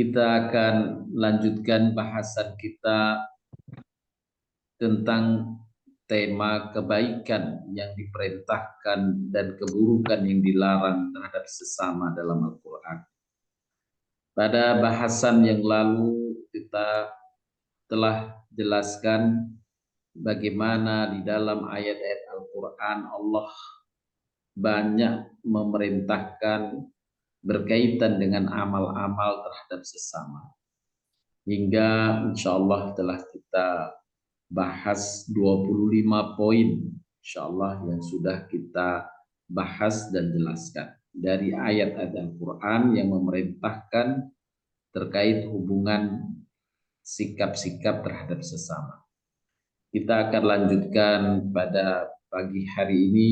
Kita akan lanjutkan bahasan kita tentang tema kebaikan yang diperintahkan dan keburukan yang dilarang terhadap sesama dalam Al-Quran. Pada bahasan yang lalu kita telah jelaskan bagaimana di dalam ayat-ayat Al-Quran Allah banyak memerintahkan berkaitan dengan amal-amal terhadap sesama. Hingga insya Allah telah kita bahas 25 poin insya Allah yang sudah kita bahas dan jelaskan dari ayat-ayat Al-Quran yang memerintahkan terkait hubungan sikap-sikap terhadap sesama. Kita akan lanjutkan pada pagi hari ini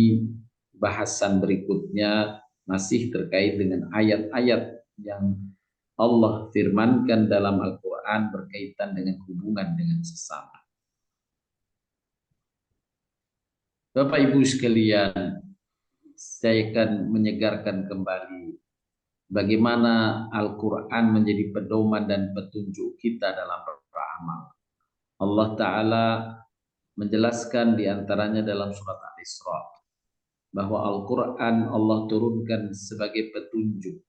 bahasan berikutnya masih terkait dengan ayat-ayat yang Allah firmankan dalam Al-Quran berkaitan dengan hubungan dengan sesama. Bapak Ibu sekalian, saya akan menyegarkan kembali bagaimana Al-Quran menjadi pedoman dan petunjuk kita dalam beramal. Allah Ta'ala menjelaskan diantaranya dalam surat Al-Isra bahwa Al-Quran Allah turunkan sebagai petunjuk,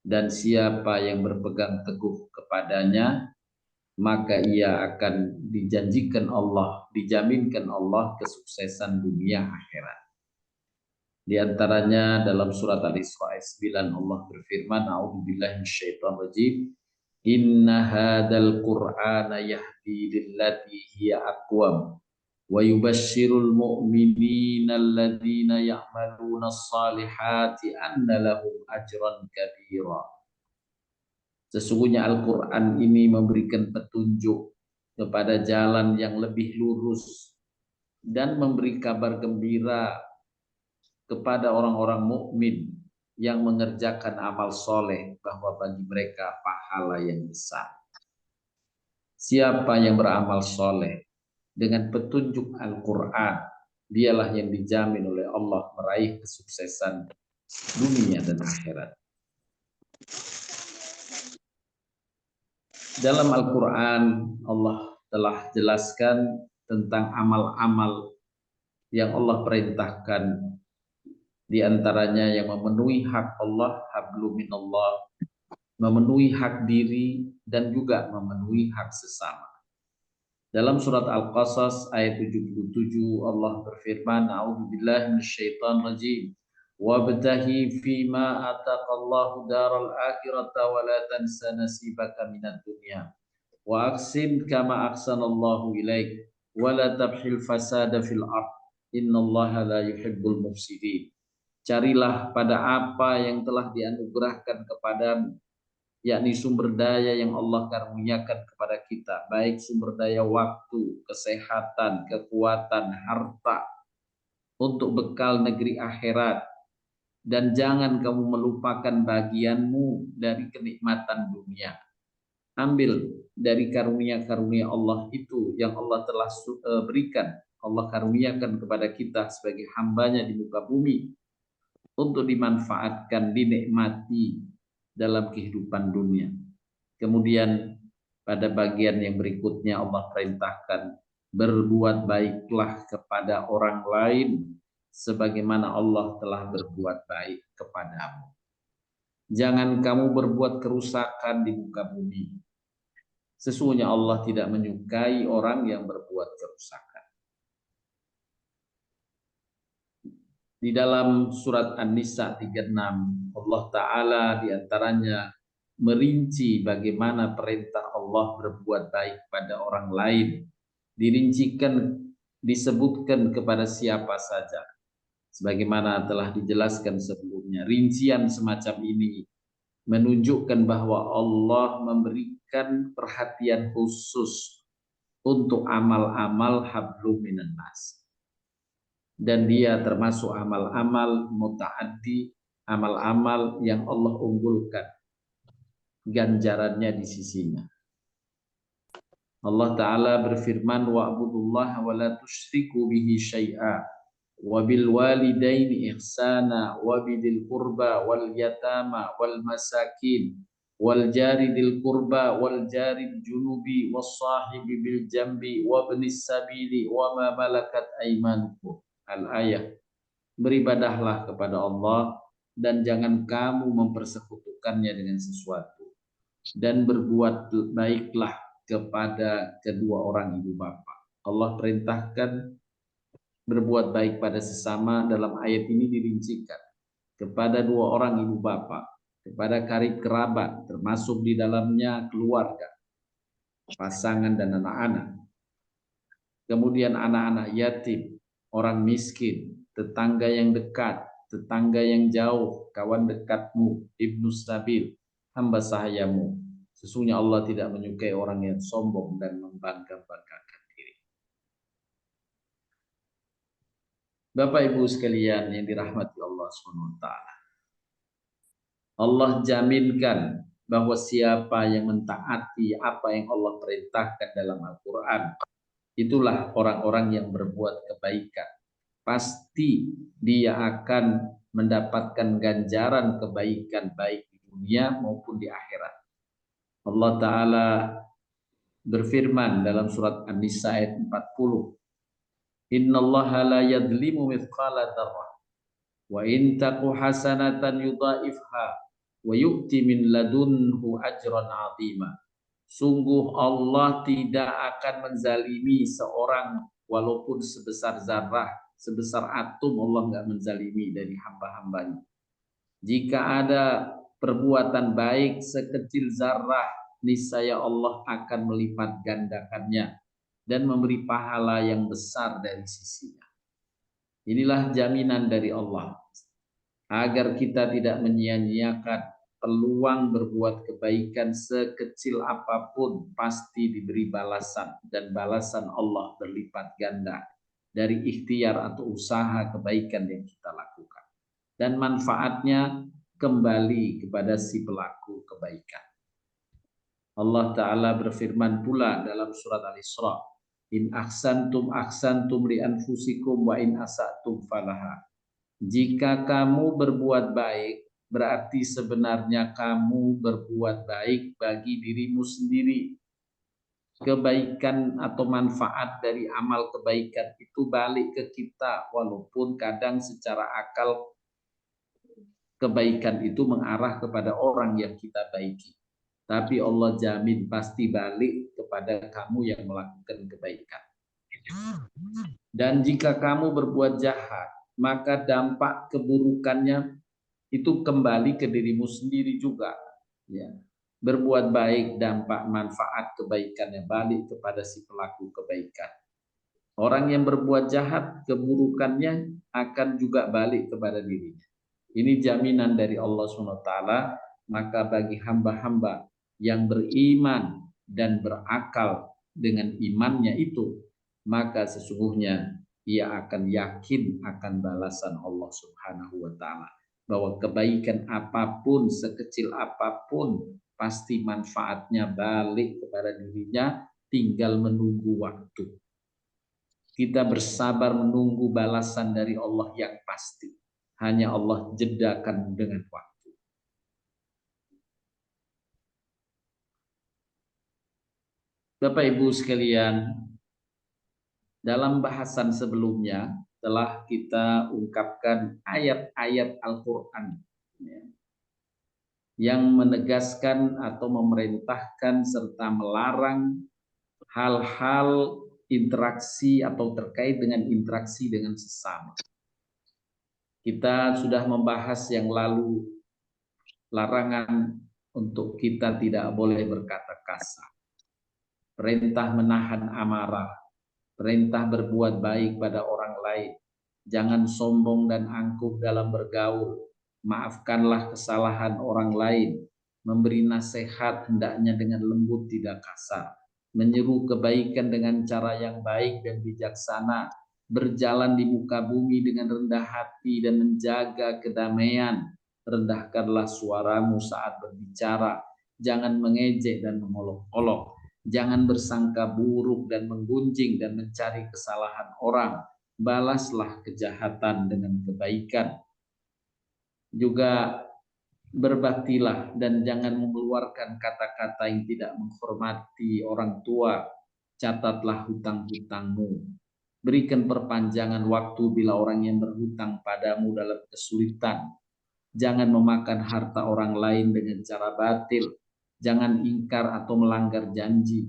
dan siapa yang berpegang teguh kepadanya maka ia akan dijanjikan Allah, dijaminkan Allah kesuksesan dunia akhirat. Di antaranya dalam surat Al-Isra ayat 9 Allah berfirman, A'udzubillahi minasyaitonir rajim, Inna hadzal Qur'ana yahdi lillati hiya aqwam wa yubashshirul mu'minina alladzina ya'maluna as-salihati anna lahum ajran kabira. Sesungguhnya Al-Quran ini memberikan petunjuk kepada jalan yang lebih lurus dan memberi kabar gembira kepada orang-orang mukmin yang mengerjakan amal soleh bahwa bagi mereka pahala yang besar. Siapa yang beramal soleh dengan petunjuk Al-Quran, dialah yang dijamin oleh Allah meraih kesuksesan dunia dan akhirat. Dalam Al-Quran Allah telah jelaskan tentang amal-amal yang Allah perintahkan, di antaranya yang memenuhi hak Allah, hablu minallah, memenuhi hak diri dan juga memenuhi hak sesama. Dalam surat Al-Qasas ayat 77 Allah berfirman, A'udzubillahi minasyaitonir rajim. Wabtahi fima ataqallahu daral akhirata wa la tansa nasibaka minad dunya wa aqsim kama ahsanallahu ilaik wa la tabhil fasada fil ard innallaha la yuhibbul mufsidin. Carilah pada apa yang telah dianugerahkan kepadamu, yakni sumber daya yang Allah karuniakan kepada kita, baik sumber daya waktu, kesehatan, kekuatan, harta untuk bekal negeri akhirat. Dan jangan kamu melupakan bagianmu dari kenikmatan dunia. Ambil dari karunia-karunia Allah itu yang Allah telah berikan, Allah karuniakan kepada kita sebagai hambanya di muka bumi untuk dimanfaatkan, dinikmati dalam kehidupan dunia. Kemudian pada bagian yang berikutnya Allah perintahkan, berbuat baiklah kepada orang lain sebagaimana Allah telah berbuat baik kepadamu. Jangan kamu berbuat kerusakan di muka bumi. Sesungguhnya Allah tidak menyukai orang yang berbuat kerusakan. Di dalam surat An-Nisa 36 Allah Ta'ala diantaranya merinci bagaimana perintah Allah berbuat baik pada orang lain. Dirincikan, disebutkan kepada siapa saja. Sebagaimana telah dijelaskan sebelumnya, rincian semacam ini menunjukkan bahwa Allah memberikan perhatian khusus untuk amal-amal hablum minan nas. Dan dia termasuk amal-amal muta'addi, amal-amal yang Allah unggulkan ganjarannya di sisinya. Allah Ta'ala berfirman, wa'budullaha wa la tusyriku bihi syai'a wa bil walidaini ihsana wa bidil qurba wal yatama wal masakin wal jari dil qurba wal jari junubi was sahibi bil jambi wa ibnis sabili wa ma malakat aymanukum. Al-ayah. Beribadahlah kepada Allah dan jangan kamu mempersekutukannya dengan sesuatu, dan berbuat baiklah kepada kedua orang ibu bapak. Allah perintahkan berbuat baik pada sesama. Dalam ayat ini dirincikan kepada dua orang ibu bapak, kepada karib kerabat, termasuk di dalamnya keluarga, pasangan dan anak-anak. Kemudian anak-anak yatim, orang miskin, tetangga yang dekat, tetangga yang jauh, kawan dekatmu, ibnu sabil, hamba sahayamu. Sesungguhnya Allah tidak menyukai orang yang sombong dan membangga-banggakan diri. Bapak Ibu sekalian yang dirahmati Allah SWT, Allah jaminkan bahwa siapa yang mentaati apa yang Allah perintahkan dalam Al-Quran, itulah orang-orang yang berbuat kebaikan. Pasti dia akan mendapatkan ganjaran kebaikan baik di dunia maupun di akhirat. Allah Ta'ala berfirman dalam surat An-Nisa ayat 40, Innallaha la yadlimu mithqala dzarrah wa in taku hasanatan yudhaifha wa yu'ti min ladunhu ajran 'azima. Sungguh Allah tidak akan menzalimi seorang walaupun sebesar zarrah, sebesar atom. Allah nggak menzalimi dari hamba-hambanya. Jika ada perbuatan baik sekecil zarrah, niscaya Allah akan melipat gandakannya dan memberi pahala yang besar dari sisinya. Inilah jaminan dari Allah agar kita tidak menyia-nyiakan peluang berbuat kebaikan sekecil apapun. Pasti diberi balasan, dan balasan Allah berlipat ganda dari ikhtiar atau usaha kebaikan yang kita lakukan, dan manfaatnya kembali kepada si pelaku kebaikan. Allah Ta'ala berfirman pula dalam surat Al-Isra, In ahsantum li anfusikum wa in asatum falaha. Jika kamu berbuat baik, berarti sebenarnya kamu berbuat baik bagi dirimu sendiri. Kebaikan atau manfaat dari amal kebaikan itu balik ke kita, walaupun kadang secara akal kebaikan itu mengarah kepada orang yang kita baiki. Tapi Allah jamin pasti balik kepada kamu yang melakukan kebaikan. Dan jika kamu berbuat jahat, maka dampak keburukannya itu kembali ke dirimu sendiri juga. Ya. Berbuat baik, dampak manfaat kebaikannya balik kepada si pelaku kebaikan. Orang yang berbuat jahat, keburukannya akan juga balik kepada dirinya. Ini jaminan dari Allah SWT. Maka bagi hamba-hamba yang beriman dan berakal dengan imannya itu, maka sesungguhnya ia akan yakin akan balasan Allah Subhanahu wa Ta'ala, bahwa kebaikan apapun, sekecil apapun, pasti manfaatnya balik kepada dirinya, tinggal menunggu waktu. Kita bersabar menunggu balasan dari Allah yang pasti. Hanya Allah jedakan dengan waktu. Bapak Ibu sekalian, dalam bahasan sebelumnya telah kita ungkapkan ayat-ayat Al-Quran yang menegaskan atau memerintahkan serta melarang hal-hal interaksi atau terkait dengan interaksi dengan sesama. Kita sudah membahas yang lalu larangan untuk kita tidak boleh berkata kasar, perintah menahan amarah, perintah berbuat baik pada orang lain, jangan sombong dan angkuh dalam bergaul, maafkanlah kesalahan orang lain, memberi nasihat hendaknya dengan lembut tidak kasar, menyeru kebaikan dengan cara yang baik dan bijaksana, berjalan di muka bumi dengan rendah hati dan menjaga kedamaian, rendahkanlah suaramu saat berbicara, jangan mengejek dan mengolok-olok, jangan bersangka buruk dan menggunjing dan mencari kesalahan orang, balaslah kejahatan dengan kebaikan. Juga berbaktilah dan jangan mengeluarkan kata-kata yang tidak menghormati orang tua. Catatlah hutang-hutangmu. Berikan perpanjangan waktu bila orang yang berhutang padamu dalam kesulitan. Jangan memakan harta orang lain dengan cara batil. Jangan ingkar atau melanggar janji.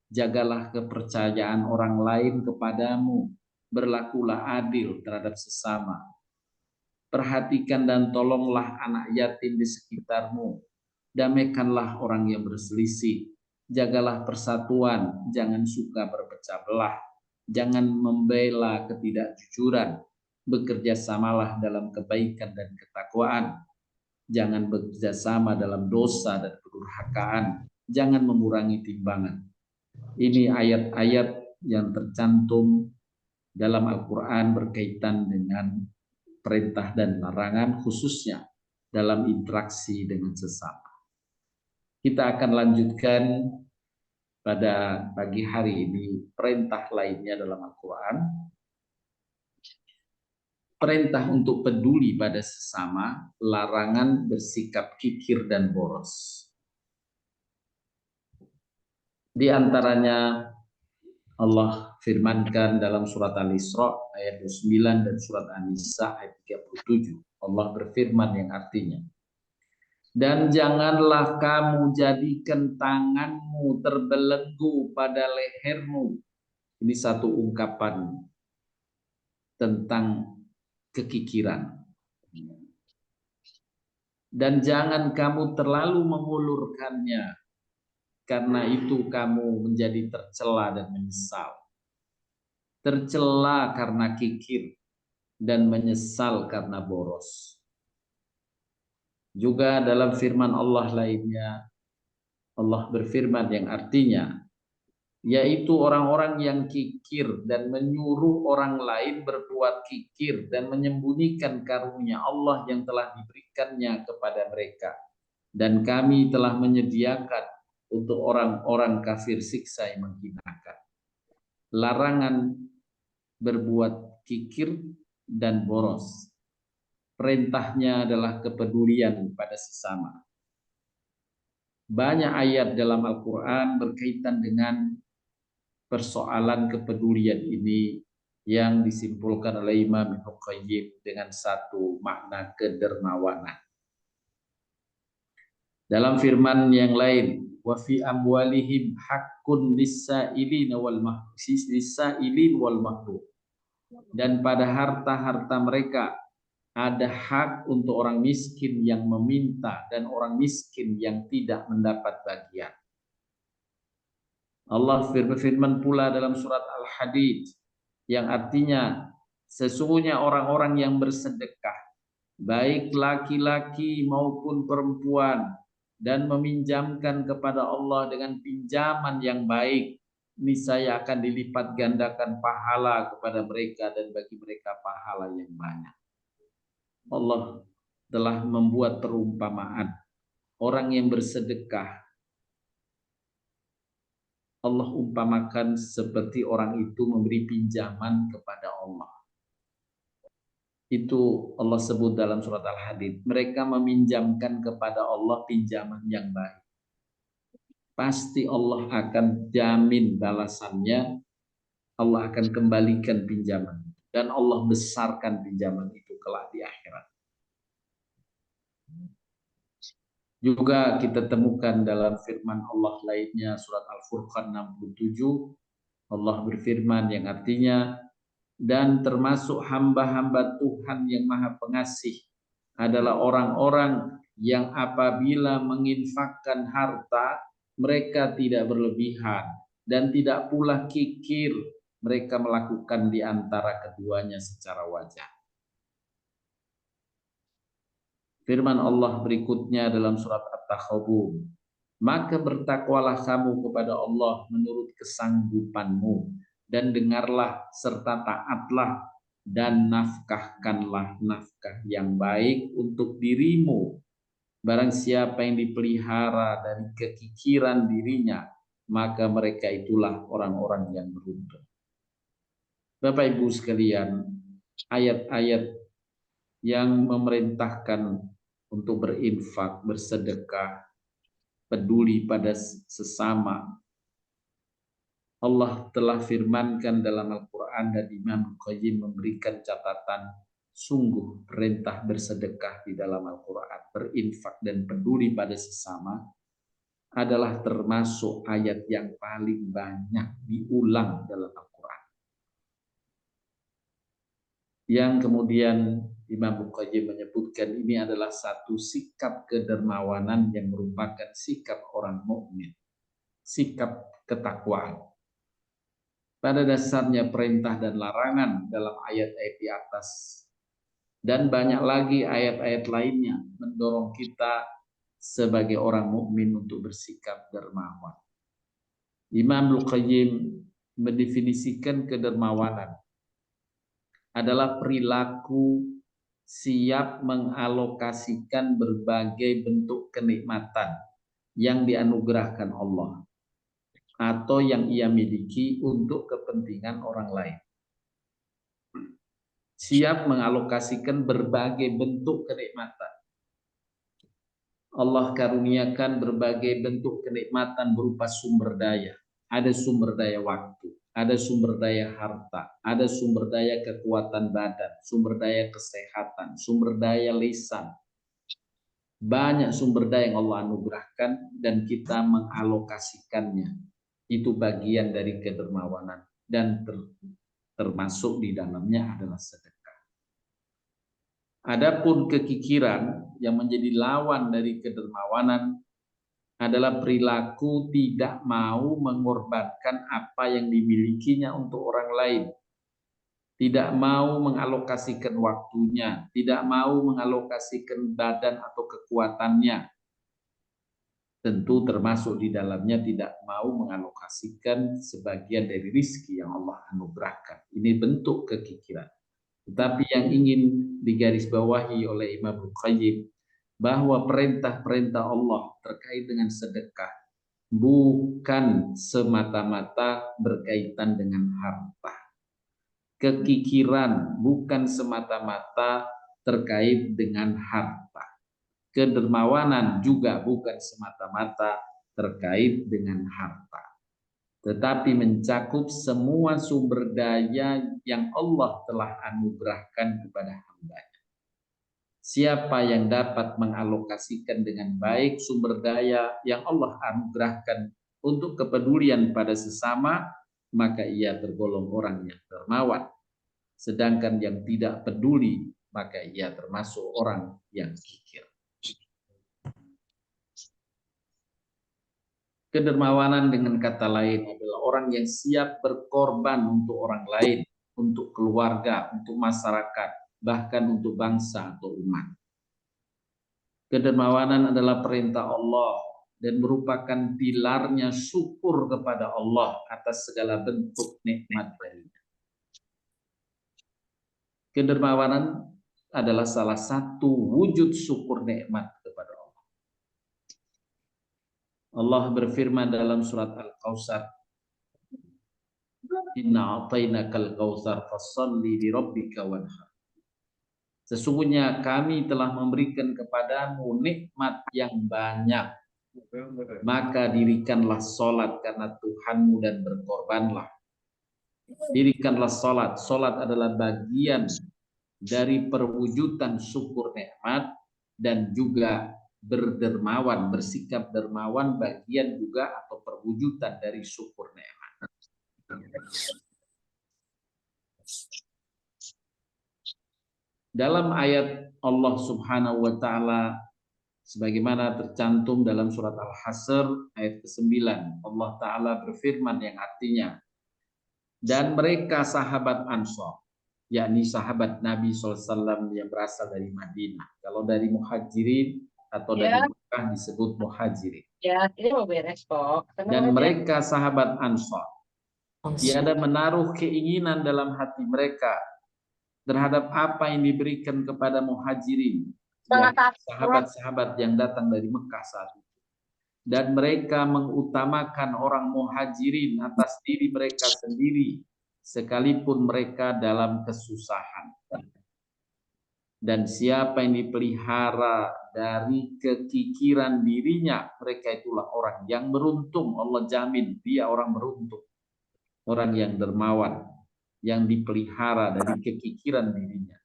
Jagalah kepercayaan orang lain kepadamu. Berlakulah adil terhadap sesama. Perhatikan dan tolonglah anak yatim di sekitarmu. Damaikanlah orang yang berselisih. Jagalah persatuan, jangan suka berpecah belah. Jangan membela ketidakjujuran. Bekerja samalah dalam kebaikan dan ketakwaan. Jangan bekerja sama dalam dosa dan kedurhakaan. Jangan mengurangi timbangan. Ini ayat-ayat yang tercantum dalam Al-Quran berkaitan dengan perintah dan larangan, khususnya dalam interaksi dengan sesama. Kita akan lanjutkan pada pagi hari ini perintah lainnya dalam Al-Quran. Perintah untuk peduli pada sesama, larangan bersikap kikir dan boros. Di antaranya Allah firmankan dalam surat Al-Isra ayat 29 dan surat An-Nisa ayat 37. Allah berfirman yang artinya, dan janganlah kamu jadikan tanganmu terbelenggu pada lehermu. Ini satu ungkapan tentang kekikiran. Dan jangan kamu terlalu mengulurkannya, karena itu kamu menjadi tercela dan menyesal. Tercela karena kikir dan menyesal karena boros. Juga dalam firman Allah lainnya, Allah berfirman yang artinya, yaitu orang-orang yang kikir dan menyuruh orang lain berbuat kikir dan menyembunyikan karunia Allah yang telah diberikannya kepada mereka. Dan kami telah menyediakan untuk orang-orang kafir siksa yang menghinakan. Larangan berbuat kikir dan boros. Perintahnya adalah kepedulian pada sesama. Banyak ayat dalam Al-Quran berkaitan dengan persoalan kepedulian ini yang disimpulkan oleh Imam Ibnu Qayyim dengan satu makna kedermawanan. Dalam firman yang lain, wa fi amwalihim haqqun lis-sa'ilin wal mahrum. Dan pada harta-harta mereka ada hak untuk orang miskin yang meminta dan orang miskin yang tidak mendapat bagian. Allah berfirman pula dalam surat Al-Hadid yang artinya sesungguhnya orang-orang yang bersedekah, baik laki-laki maupun perempuan, dan meminjamkan kepada Allah dengan pinjaman yang baik, niscaya akan dilipat gandakan pahala kepada mereka dan bagi mereka pahala yang banyak. Allah telah membuat perumpamaan orang yang bersedekah. Allah umpamakan seperti orang itu memberi pinjaman kepada Allah. Itu Allah sebut dalam surat Al-Hadid. Mereka meminjamkan kepada Allah pinjaman yang baik. Pasti Allah akan jamin balasannya. Allah akan kembalikan pinjaman. Dan Allah besarkan pinjaman itu kelak di akhirat. Juga kita temukan dalam firman Allah lainnya surat Al-Furqan 67. Allah berfirman yang artinya, dan termasuk hamba-hamba Tuhan yang Maha Pengasih adalah orang-orang yang apabila menginfakkan harta, mereka tidak berlebihan dan tidak pula kikir. Mereka melakukan di antara keduanya secara wajar. Firman Allah berikutnya dalam surat At-Takhabur, maka bertakwalah kamu kepada Allah menurut kesanggupanmu, dan dengarlah serta taatlah, dan nafkahkanlah nafkah yang baik untuk dirimu. Barang siapa yang dipelihara dari kekikiran dirinya, maka mereka itulah orang-orang yang beruntung. Bapak Ibu sekalian, ayat-ayat yang memerintahkan untuk berinfak, bersedekah, peduli pada sesama. Allah telah firmankan dalam Al-Quran dan Imam Qayyim memberikan catatan, sungguh perintah bersedekah di dalam Al-Quran, berinfak dan peduli pada sesama adalah termasuk ayat yang paling banyak diulang dalam Al-Quran. Yang kemudian Imam Qayyim menyebutkan ini adalah satu sikap kedermawanan yang merupakan sikap orang mukmin, sikap ketakwaan. Pada dasarnya perintah dan larangan dalam ayat-ayat di atas dan banyak lagi ayat-ayat lainnya mendorong kita sebagai orang mukmin untuk bersikap dermawan. Imam Al-Qayyim mendefinisikan kedermawanan adalah perilaku siap mengalokasikan berbagai bentuk kenikmatan yang dianugerahkan Allah atau yang ia miliki untuk kepentingan orang lain. Siap mengalokasikan berbagai bentuk kenikmatan. Allah karuniakan berbagai bentuk kenikmatan berupa sumber daya. Ada sumber daya waktu, ada sumber daya harta, ada sumber daya kekuatan badan, sumber daya kesehatan, sumber daya lisan. Banyak sumber daya yang Allah anugerahkan dan kita mengalokasikannya. Itu bagian dari kedermawanan dan termasuk di dalamnya adalah sedekah. Adapun kekikiran yang menjadi lawan dari kedermawanan adalah perilaku tidak mau mengorbankan apa yang dimilikinya untuk orang lain. Tidak mau mengalokasikan waktunya, tidak mau mengalokasikan badan atau kekuatannya. Tentu termasuk di dalamnya tidak mau mengalokasikan sebagian dari rizki yang Allah anugerahkan. Ini bentuk kekikiran. Tetapi yang ingin digarisbawahi oleh Imam Qayyim bahwa perintah-perintah Allah terkait dengan sedekah bukan semata-mata berkaitan dengan harta. Kekikiran bukan semata-mata terkait dengan harta. Kedermawanan juga bukan semata-mata terkait dengan harta, tetapi mencakup semua sumber daya yang Allah telah anugerahkan kepada hamba-Nya. Siapa yang dapat mengalokasikan dengan baik sumber daya yang Allah anugerahkan untuk kepedulian pada sesama, maka ia tergolong orang yang dermawan. Sedangkan yang tidak peduli, maka ia termasuk orang yang kikir. Kedermawanan dengan kata lain adalah orang yang siap berkorban untuk orang lain, untuk keluarga, untuk masyarakat, bahkan untuk bangsa atau umat. Kedermawanan adalah perintah Allah dan merupakan pilarnya syukur kepada Allah atas segala bentuk nikmat darinya. Kedermawanan adalah salah satu wujud syukur nikmat kepada Allah. Allah berfirman dalam surat Al-Kautsar, Inna a'tainakal kautsar fasholli li rabbika wanhar. Sesungguhnya kami telah memberikan kepadamu nikmat yang banyak, maka dirikanlah salat karena Tuhanmu dan berkorbanlah. Dirikanlah salat. Salat adalah bagian dari perwujudan syukur nikmat dan juga berdermawan, bersikap dermawan bagian juga atau perwujudan dari syukur nikmat. Dalam ayat Allah Subhanahu wa taala sebagaimana tercantum dalam surat Al-Hasr ayat ke-9, Allah taala berfirman yang artinya, dan mereka sahabat Ansor, yakni sahabat Nabi SAW yang berasal dari Madinah. Kalau dari Muhajirin atau dari Mekah disebut Muhajirin. Ya, ini mau beres kok. Dan mereka sahabat Ansor, tiada menaruh keinginan dalam hati mereka terhadap apa yang diberikan kepada Muhajirin, sahabat-sahabat yang datang dari Mekah saat itu. Dan mereka mengutamakan orang Muhajirin atas diri mereka sendiri, sekalipun mereka dalam kesusahan. Dan siapa yang dipelihara dari kekikiran dirinya, mereka itulah orang yang beruntung. Allah jamin dia orang beruntung, orang yang dermawan, yang dipelihara dari kekikiran dirinya.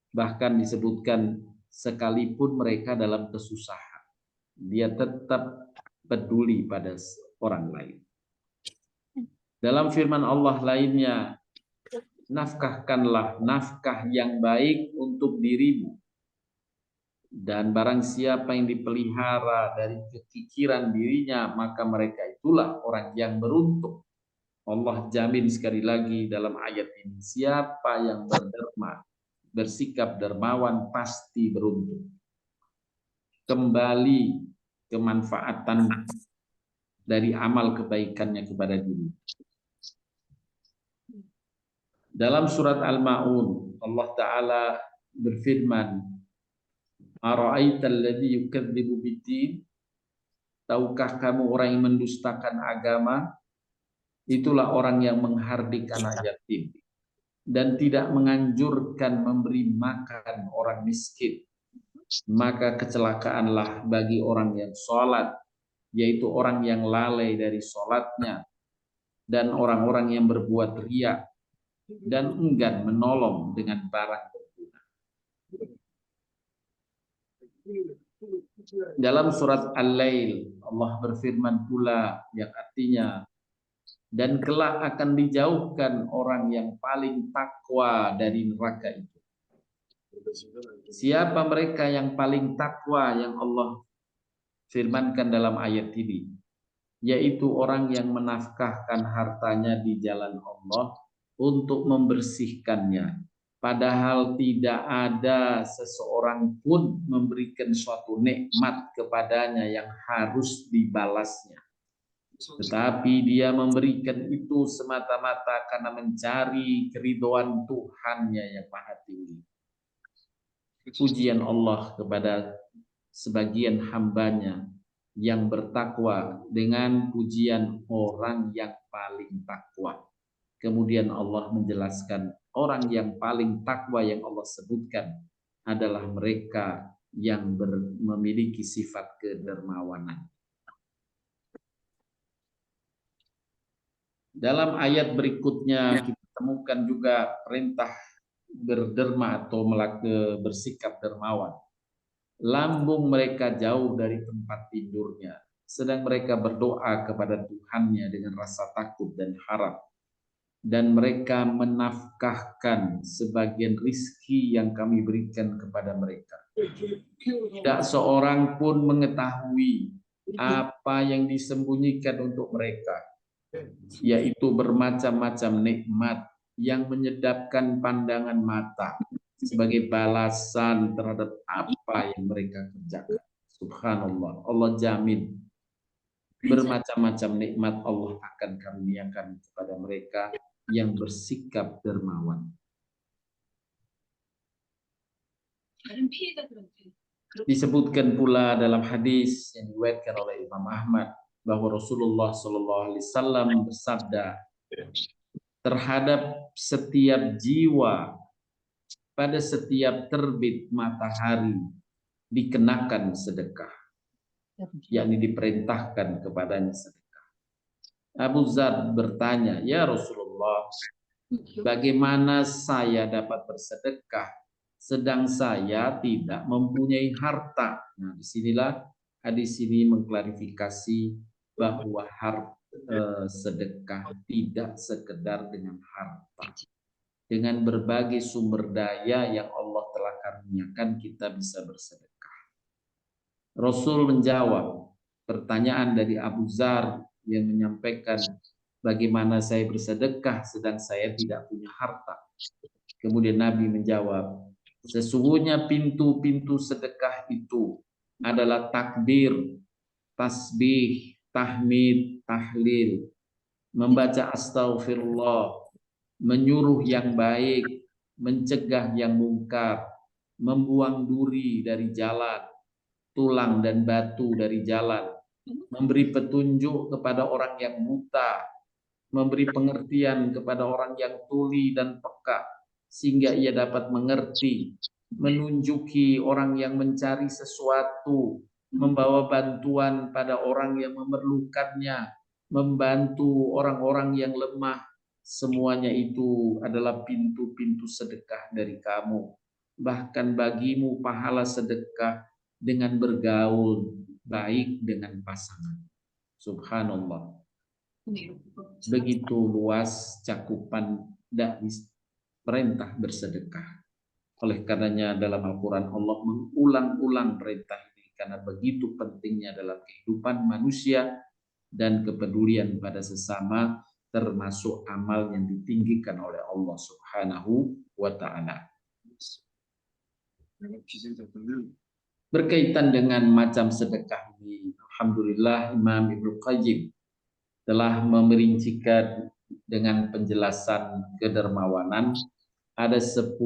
Bahkan disebutkan sekalipun mereka dalam kesusahan, dia tetap peduli pada orang lain. Dalam firman Allah lainnya, nafkahkanlah nafkah yang baik untuk dirimu, dan barang siapa yang dipelihara dari kekikiran dirinya, maka mereka itulah orang yang beruntung. Allah jamin sekali lagi dalam ayat ini, siapa yang berderma, bersikap dermawan pasti beruntung. Kembali kemanfaatan dari amal kebaikannya kepada diri. Dalam surat Al-Ma'un, Allah Ta'ala berfirman, Ara'aital ladzi yukadzibu biddin? Tahukah kamu orang yang mendustakan agama? Itulah orang yang menghardik anak yatim dan tidak menganjurkan memberi makan orang miskin. Maka kecelakaanlah bagi orang yang sholat, yaitu orang yang lalai dari sholatnya, dan orang-orang yang berbuat riya dan enggan menolong dengan barang berguna. Dalam surat Al-Lail, Allah berfirman pula yang artinya, dan kelak akan dijauhkan orang yang paling takwa dari neraka itu. Siapa mereka yang paling takwa yang Allah firmankan dalam ayat ini? Yaitu orang yang menafkahkan hartanya di jalan Allah untuk membersihkannya, padahal tidak ada seseorang pun memberikan suatu nikmat kepadanya yang harus dibalasnya, tetapi dia memberikan itu semata-mata karena mencari keridhaan Tuhannya yang maha tinggi. Pujian Allah kepada sebagian hambanya yang bertakwa dengan pujian orang yang paling takwa. Kemudian Allah menjelaskan orang yang paling takwa yang Allah sebutkan adalah mereka yang memiliki sifat kedermawanan. Dalam ayat berikutnya kita temukan juga perintah berderma atau bersikap dermawan. Lambung mereka jauh dari tempat tidurnya, sedang mereka berdoa kepada Tuhannya dengan rasa takut dan harap. Dan mereka menafkahkan sebagian rizki yang kami berikan kepada mereka. Tidak seorang pun mengetahui apa yang disembunyikan untuk mereka, yaitu bermacam-macam nikmat yang menyedapkan pandangan mata sebagai balasan terhadap apa yang mereka kerjakan. Subhanallah, Allah jamin bermacam-macam nikmat Allah akan karuniakan kepada mereka yang bersikap dermawan. Disebutkan pula dalam hadis yang diriwayatkan oleh Imam Ahmad bahwa Rasulullah SAW bersabda, terhadap setiap jiwa pada setiap terbit matahari dikenakan sedekah, yakni diperintahkan kepadanya sedekah. Abu Dzar bertanya, ya Rasulullah, bagaimana saya dapat bersedekah sedang saya tidak mempunyai harta? Nah, disinilah hadis ini mengklarifikasi bahwa sedekah tidak sekedar dengan harta. Dengan berbagai sumber daya yang Allah telah karuniakan, kita bisa bersedekah. Rasul menjawab pertanyaan dari Abu Dzar yang menyampaikan, bagaimana saya bersedekah sedang saya tidak punya harta? Kemudian Nabi menjawab, sesungguhnya pintu-pintu sedekah itu adalah takbir, tasbih, tahmid, tahlil, membaca astaghfirullah, menyuruh yang baik, mencegah yang mungkar, membuang duri dari jalan, tulang dan batu dari jalan, memberi petunjuk kepada orang yang buta, memberi pengertian kepada orang yang tuli dan peka, sehingga ia dapat mengerti, menunjuki orang yang mencari sesuatu, membawa bantuan pada orang yang memerlukannya, membantu orang-orang yang lemah. Semuanya itu adalah pintu-pintu sedekah dari kamu. Bahkan bagimu pahala sedekah dengan bergaul baik dengan pasangan. Subhanallah. Begitu luas cakupan dakwah perintah bersedekah. Oleh karenanya dalam Al-Quran Allah mengulang-ulang perintah ini karena begitu pentingnya dalam kehidupan manusia dan kepedulian pada sesama, termasuk amal yang ditinggikan oleh Allah Subhanahu wa Ta'ala. Berkaitan dengan macam sedekah ini, alhamdulillah Imam Ibnu Qayyim telah memerincikan dengan penjelasan kedermawanan. Ada 10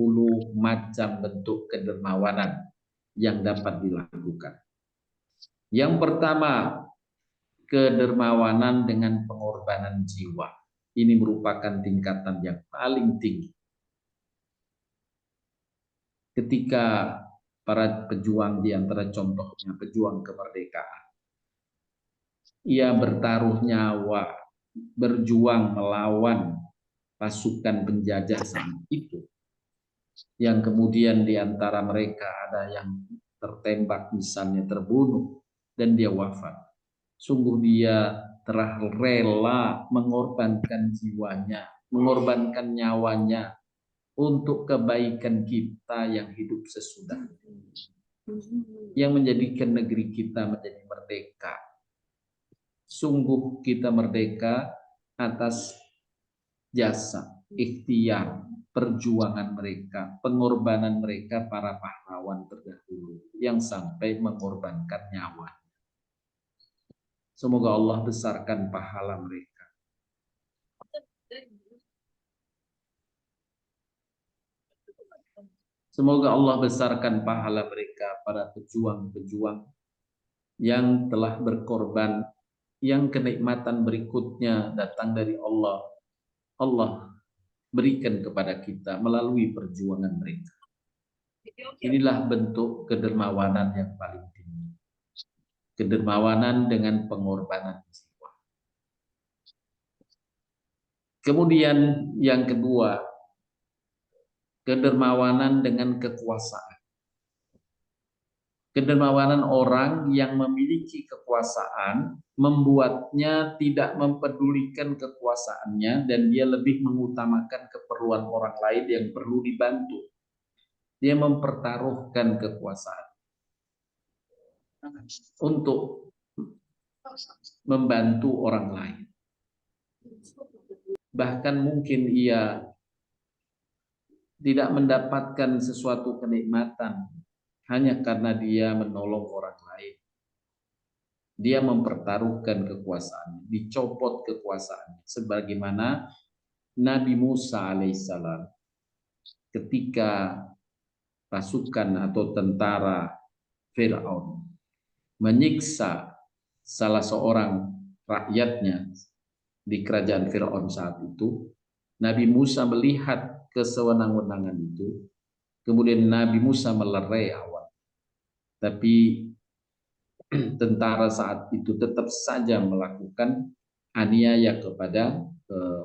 macam bentuk kedermawanan yang dapat dilakukan. Yang pertama, kedermawanan dengan pengorbanan jiwa. Ini merupakan tingkatan yang paling tinggi. Ketika para pejuang, di antara contohnya pejuang kemerdekaan, ia bertaruh nyawa, berjuang melawan pasukan penjajah saat itu, yang kemudian di antara mereka ada yang tertembak, misalnya terbunuh, dan dia wafat. Sungguh dia telah rela mengorbankan jiwanya, mengorbankan nyawanya untuk kebaikan kita yang hidup sesudah, yang menjadikan negeri kita menjadi merdeka. Sungguh kita merdeka atas jasa, ikhtiar, perjuangan mereka, pengorbanan mereka, para pahlawan terdahulu yang sampai mengorbankan nyawa. Semoga Allah besarkan pahala mereka. Semoga Allah besarkan pahala mereka, para pejuang-pejuang yang telah berkorban, yang kenikmatan berikutnya datang dari Allah. Allah berikan kepada kita melalui perjuangan mereka. Inilah bentuk kedermawanan yang paling tinggi. Kedermawanan dengan pengorbanan jiwa. Kemudian yang kedua, kedermawanan dengan kekuasaan. Kedermawanan orang yang memiliki kekuasaan membuatnya tidak mempedulikan kekuasaannya dan dia lebih mengutamakan keperluan orang lain yang perlu dibantu. Dia mempertaruhkan kekuasaan untuk membantu orang lain. Bahkan mungkin ia tidak mendapatkan sesuatu kenikmatan hanya karena dia menolong orang lain. Dia mempertaruhkan kekuasaannya, dicopot kekuasaannya. Sebagaimana Nabi Musa alaihissalam ketika pasukan atau tentara Fir'aun menyiksa salah seorang rakyatnya di kerajaan Fir'aun saat itu, Nabi Musa melihat kesewenang-wenangan itu, kemudian Nabi Musa melerai awal. Tapi tentara saat itu tetap saja melakukan aniaya kepada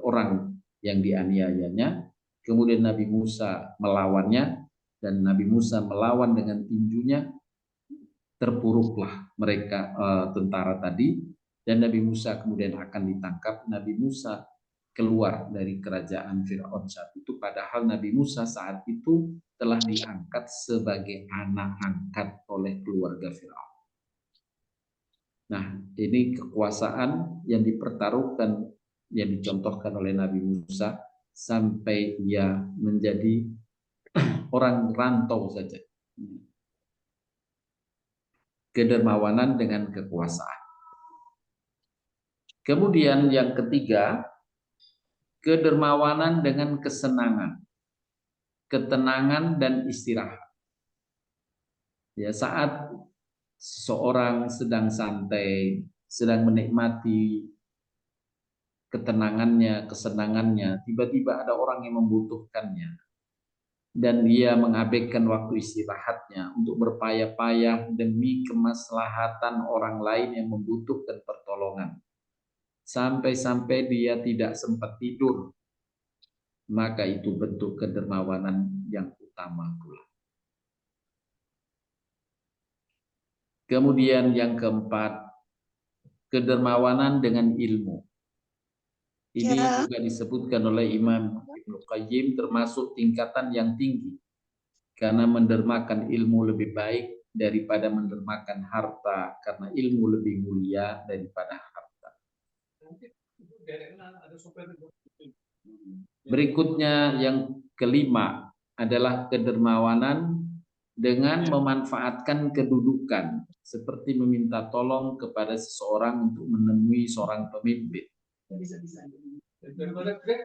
orang yang dianiayanya. Kemudian Nabi Musa melawannya, dan Nabi Musa melawan dengan tinjunya. Terpuruklah mereka tentara tadi, dan Nabi Musa kemudian akan ditangkap. Nabi Musa keluar dari kerajaan Fir'aun saat itu, padahal Nabi Musa saat itu telah diangkat sebagai anak angkat oleh keluarga Fir'aun. Nah, ini kekuasaan yang dipertaruhkan, yang dicontohkan oleh Nabi Musa sampai ia menjadi orang rantau saja. Kedermawanan dengan kekuasaan. Kemudian yang ketiga, kedermawanan dengan kesenangan, ketenangan dan istirahat. Ya, saat seseorang sedang santai, sedang menikmati ketenangannya, kesenangannya, tiba-tiba ada orang yang membutuhkannya. dan dia mengabaikan waktu istirahatnya untuk berpayah-payah demi kemaslahatan orang lain yang membutuhkan pertolongan, sampai-sampai dia tidak sempat tidur, maka itu bentuk kedermawanan yang utama pula. Kemudian yang keempat, kedermawanan dengan ilmu. Ini juga disebutkan oleh Imam Ibnu Qayyim termasuk tingkatan yang tinggi, karena mendermakan ilmu lebih baik daripada mendermakan harta, karena ilmu lebih mulia daripada harta. Berikutnya yang kelima adalah kedermawanan dengan memanfaatkan kedudukan, seperti meminta tolong kepada seseorang untuk menemui seorang pemimpin,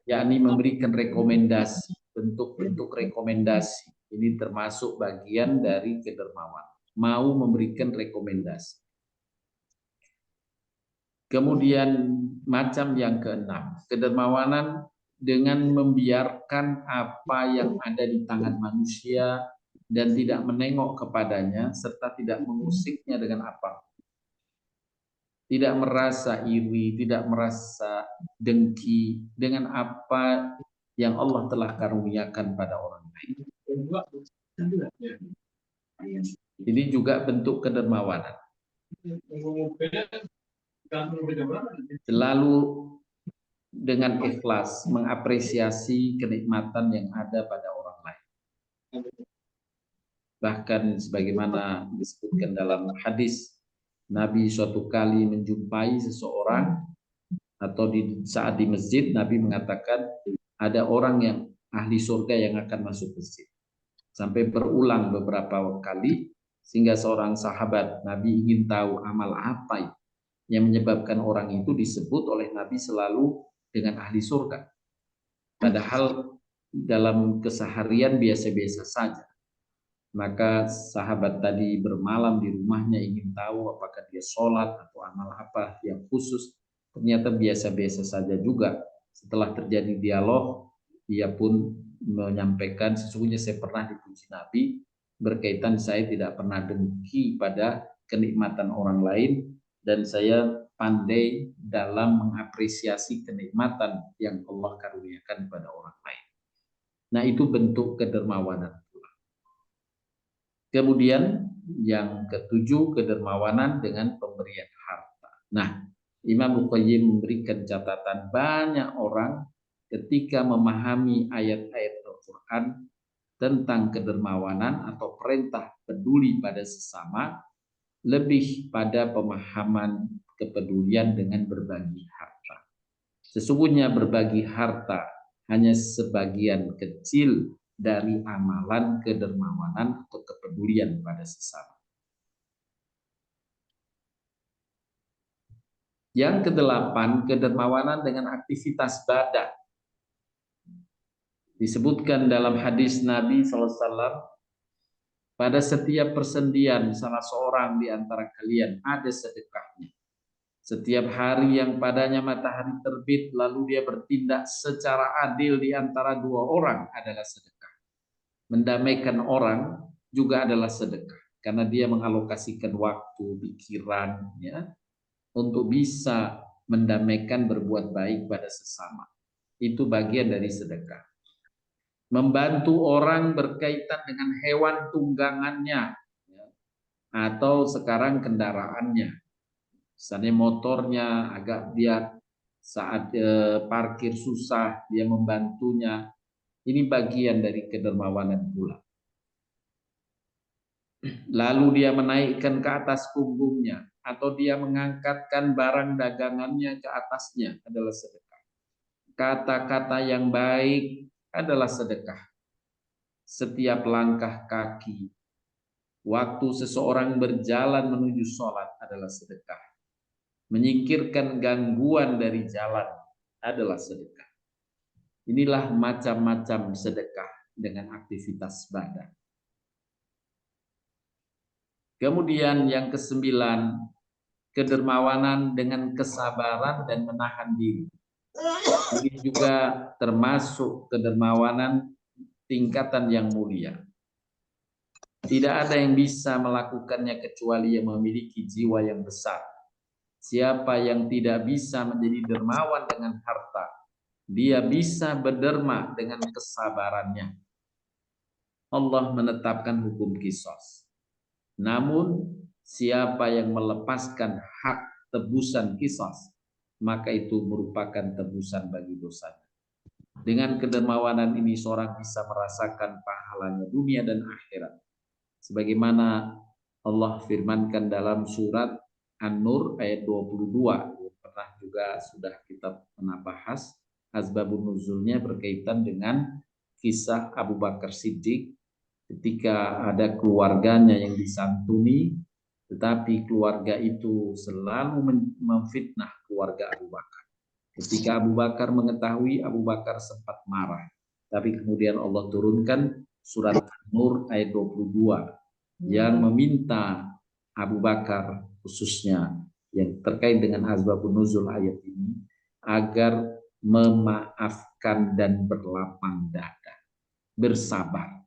yakni memberikan rekomendasi, bentuk-bentuk rekomendasi. Ini termasuk bagian dari kedermawanan, mau memberikan rekomendasi. Kemudian macam yang keenam, kedermawanan dengan membiarkan apa yang ada di tangan manusia dan tidak menengok kepadanya, serta tidak mengusiknya dengan apa. Tidak merasa iri, tidak merasa dengki dengan apa yang Allah telah karuniakan pada orang lain. Ini juga bentuk kedermawanan. Selalu dengan ikhlas mengapresiasi kenikmatan yang ada pada orang lain. Bahkan sebagaimana disebutkan dalam hadis, Nabi suatu kali menjumpai seseorang, atau saat di masjid, Nabi mengatakan ada orang yang ahli surga yang akan masuk masjid. Sampai berulang beberapa kali, sehingga seorang sahabat Nabi ingin tahu amal apa yang menyebabkan orang itu disebut oleh Nabi selalu dengan ahli surga. Padahal dalam keseharian biasa-biasa saja. Maka sahabat tadi bermalam di rumahnya ingin tahu apakah dia sholat atau amal apa yang khusus. Ternyata biasa-biasa saja juga. Setelah terjadi dialog, dia pun menyampaikan, sesungguhnya saya pernah dipuji Nabi berkaitan saya tidak pernah dengki pada kenikmatan orang lain, dan saya pandai dalam mengapresiasi kenikmatan yang Allah karuniakan pada orang lain. Nah, itu bentuk kedermawanan. Kemudian yang ketujuh, kedermawanan dengan pemberian harta. Nah, Imam Qayyim memberikan catatan banyak orang ketika memahami ayat-ayat Al-Quran tentang kedermawanan atau perintah peduli pada sesama, lebih pada pemahaman kepedulian dengan berbagi harta. Sesungguhnya berbagi harta hanya sebagian kecil dari amalan kedermawanan atau kepedulian pada sesama. Yang kedelapan, kedermawanan dengan aktivitas badan. Disebutkan dalam hadis Nabi SAW, pada setiap persendian salah seorang di antara kalian ada sedekahnya. Setiap hari yang padanya matahari terbit lalu dia bertindak secara adil di antara dua orang adalah sedekah. Mendamaikan orang juga adalah sedekah, karena dia mengalokasikan waktu, pikiran, ya, untuk bisa mendamaikan, berbuat baik pada sesama. Itu bagian dari sedekah. Membantu orang berkaitan dengan hewan tunggangannya, ya, atau sekarang kendaraannya. Misalnya motornya agak dia saat parkir susah, dia membantunya. Ini bagian dari kedermawanan pula. Lalu dia menaikkan ke atas punggungnya, atau dia mengangkatkan barang dagangannya ke atasnya, adalah sedekah. Kata-kata yang baik adalah sedekah. Setiap langkah kaki, waktu seseorang berjalan menuju sholat adalah sedekah. Menyingkirkan gangguan dari jalan adalah sedekah. Inilah macam-macam sedekah dengan aktivitas badan. Kemudian yang kesembilan, kedermawanan dengan kesabaran dan menahan diri. Ini juga termasuk kedermawanan tingkatan yang mulia. Tidak ada yang bisa melakukannya kecuali yang memiliki jiwa yang besar. Siapa yang tidak bisa menjadi dermawan dengan harta, dia bisa berderma dengan kesabarannya. Allah menetapkan hukum qisas. Namun siapa yang melepaskan hak tebusan qisas, maka itu merupakan tebusan bagi dosanya. Dengan kedermawanan ini seorang bisa merasakan pahalanya dunia dan akhirat. Sebagaimana Allah firmankan dalam surat An-Nur ayat 22. Pernah juga sudah kita pernah bahas. Asbabun nuzulnya berkaitan dengan kisah Abu Bakar Siddiq ketika ada keluarganya yang disantuni, tetapi keluarga itu selalu memfitnah keluarga Abu Bakar. Ketika Abu Bakar mengetahui, Abu Bakar sempat marah. Tapi kemudian Allah turunkan surat An-Nur ayat 22 yang meminta Abu Bakar khususnya yang terkait dengan asbabun nuzul ayat ini agar memaafkan dan berlapang dada, bersabar.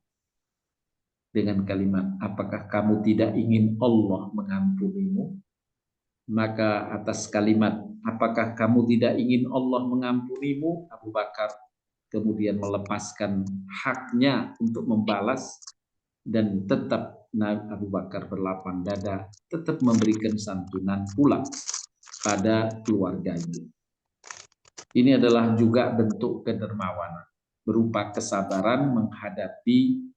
Dengan kalimat, apakah kamu tidak ingin Allah mengampunimu? Maka atas kalimat, apakah kamu tidak ingin Allah mengampunimu? Abu Bakar kemudian melepaskan haknya untuk membalas dan tetap Abu Bakar berlapang dada, tetap memberikan santunan pula pada keluarga itu. Ini adalah juga bentuk kedermawanan berupa kesabaran menghadapi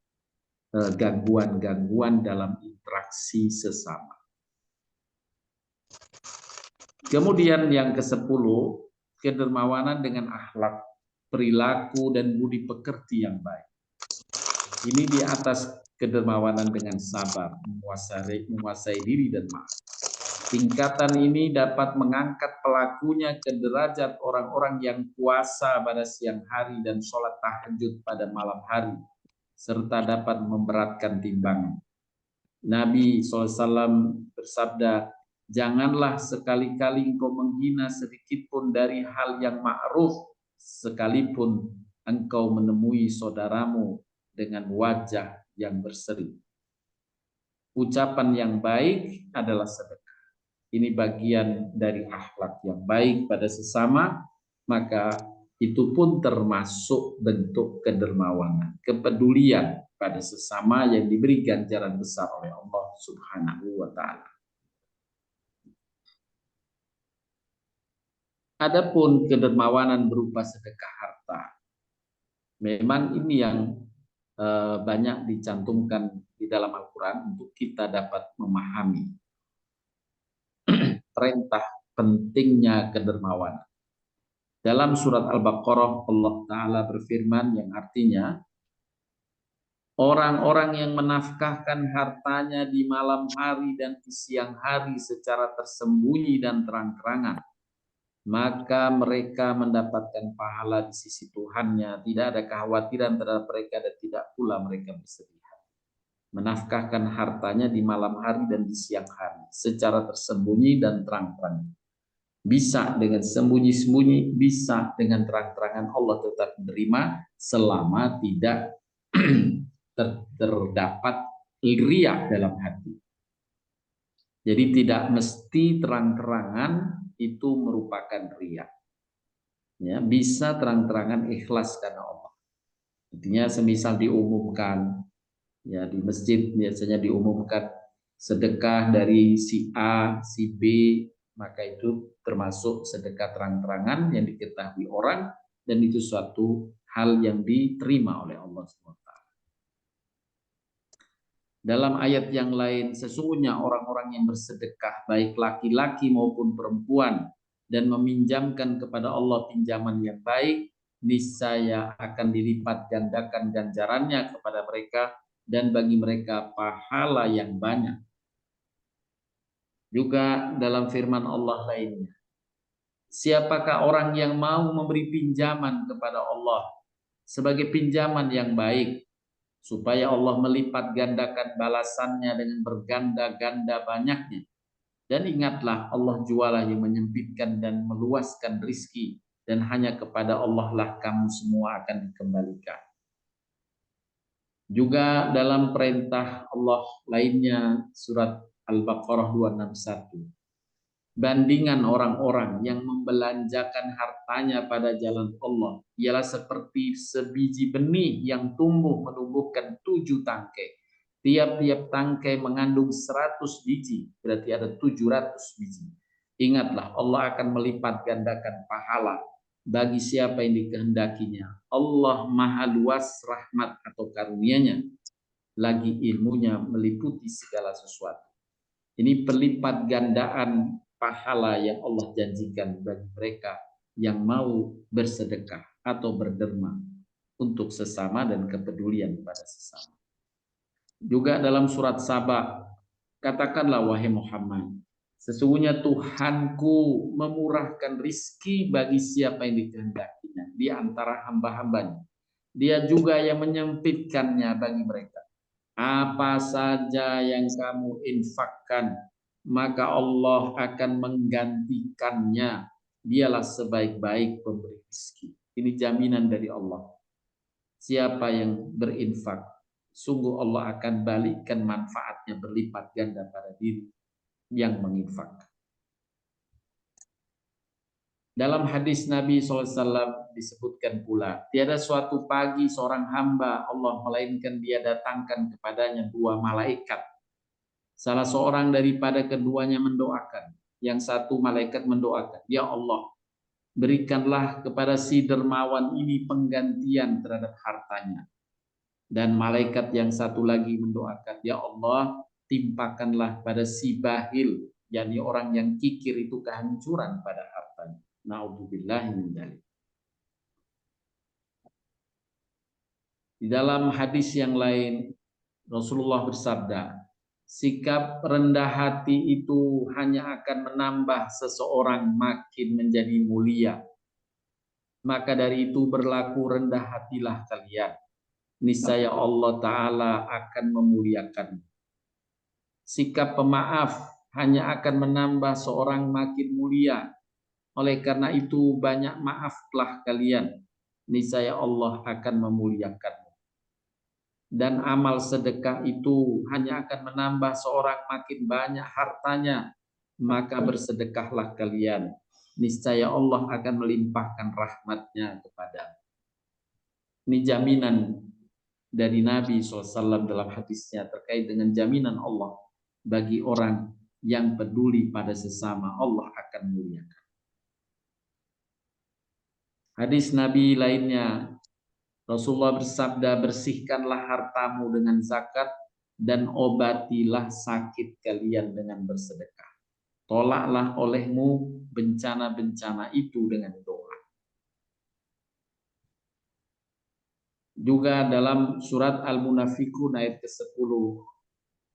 gangguan-gangguan dalam interaksi sesama. Kemudian yang ke-10, kedermawanan dengan akhlak, perilaku dan budi pekerti yang baik. Ini di atas kedermawanan dengan sabar, menguasai diri dan maaf. Tingkatan ini dapat mengangkat pelakunya ke derajat orang-orang yang puasa pada siang hari dan sholat tahajud pada malam hari, serta dapat memberatkan timbangan. Nabi SAW bersabda, janganlah sekali-kali engkau menghina sedikit pun dari hal yang ma'ruf, sekalipun engkau menemui saudaramu dengan wajah yang berseri. Ucapan yang baik adalah sedekah. Ini bagian dari akhlak yang baik pada sesama, maka itu pun termasuk bentuk kedermawanan, kepedulian pada sesama yang diberi ganjaran besar oleh Allah Subhanahu wa Ta'ala. Adapun kedermawanan berupa sedekah harta, memang ini yang banyak dicantumkan di dalam Al-Quran untuk kita dapat memahami perintah pentingnya kedermawanan. Dalam surat Al-Baqarah Allah Ta'ala berfirman yang artinya, orang-orang yang menafkahkan hartanya di malam hari dan di siang hari secara tersembunyi dan terang-terangan, maka mereka mendapatkan pahala di sisi Tuhannya. Tidak ada kekhawatiran terhadap mereka dan tidak pula mereka bersedih. Menafkahkan hartanya di malam hari dan di siang hari secara tersembunyi dan terang-terangan. Bisa dengan sembunyi-sembunyi, bisa dengan terang-terangan, Allah tetap menerima selama tidak terdapat riya dalam hati. Jadi tidak mesti terang-terangan itu merupakan riya. Ya, bisa terang-terangan ikhlas karena Allah. Artinya semisal diumumkan, ya di masjid biasanya diumumkan sedekah dari si A, si B, maka itu termasuk sedekah terang-terangan yang diketahui orang dan itu suatu hal yang diterima oleh Allah SWT. Dalam ayat yang lain, sesungguhnya orang-orang yang bersedekah baik laki-laki maupun perempuan dan meminjamkan kepada Allah pinjaman yang baik, niscaya akan dilipat gandakan ganjarannya kepada mereka dan bagi mereka pahala yang banyak. Juga dalam firman Allah lainnya, siapakah orang yang mau memberi pinjaman kepada Allah sebagai pinjaman yang baik, supaya Allah melipat gandakan balasannya dengan berganda-ganda banyaknya. Dan ingatlah, Allah jualah yang menyempitkan dan meluaskan rizki, dan hanya kepada Allah lah kamu semua akan dikembalikan. Juga dalam perintah Allah lainnya surat Al-Baqarah 261. Bandingan orang-orang yang membelanjakan hartanya pada jalan Allah ialah seperti sebiji benih yang tumbuh menumbuhkan 7 tangkai. Tiap-tiap tangkai mengandung 100 biji, berarti ada 700 biji. Ingatlah, Allah akan melipat gandakan pahala bagi siapa yang dikehendakinya. Allah maha luas rahmat atau karunia-Nya, lagi ilmunya meliputi segala sesuatu. Ini pelipat gandaan pahala yang Allah janjikan bagi mereka yang mau bersedekah atau berderma untuk sesama dan kepedulian pada sesama. Juga dalam surat Saba, katakanlah wahai Muhammad, sesungguhnya Tuhanku memurahkan rizki bagi siapa yang dikehendakinya di antara hamba-hambanya. Dia juga yang menyempitkannya bagi mereka. Apa saja yang kamu infakkan, maka Allah akan menggantikannya. Dialah sebaik-baik pemberi rezeki. Ini jaminan dari Allah. Siapa yang berinfak, sungguh Allah akan balikkan manfaatnya berlipat ganda pada diri yang menginfak. Dalam hadis Nabi SAW disebutkan pula, tiada suatu pagi seorang hamba Allah melainkan dia datangkan kepadanya 2 malaikat. Salah seorang daripada keduanya mendoakan. Yang satu malaikat mendoakan, ya Allah, berikanlah kepada si dermawan ini penggantian terhadap hartanya. Dan malaikat yang satu lagi mendoakan, ya Allah, timpakanlah pada si bakhil, yakni orang yang kikir itu kehancuran pada hartanya. Na'udzubillahi min dzalik. Di dalam hadis yang lain Rasulullah bersabda, sikap rendah hati itu hanya akan menambah seseorang makin menjadi mulia. Maka dari itu berlaku rendah hatilah kalian. Niscaya Allah Ta'ala akan memuliakan. Sikap pemaaf hanya akan menambah seorang makin mulia. Oleh karena itu banyak maaflah kalian. Niscaya Allah akan memuliakanmu. Dan amal sedekah itu hanya akan menambah seorang makin banyak hartanya. Maka bersedekahlah kalian. Niscaya Allah akan melimpahkan rahmatnya kepada. Ini jaminan dari Nabi SAW dalam hadisnya terkait dengan jaminan Allah bagi orang yang peduli pada sesama. Allah akan muliakan. Hadis Nabi lainnya, Rasulullah bersabda, bersihkanlah hartamu dengan zakat dan obatilah sakit kalian dengan bersedekah. Tolaklah olehmu bencana-bencana itu dengan doa. Juga dalam surat Al-Munafiqun ayat ke-10,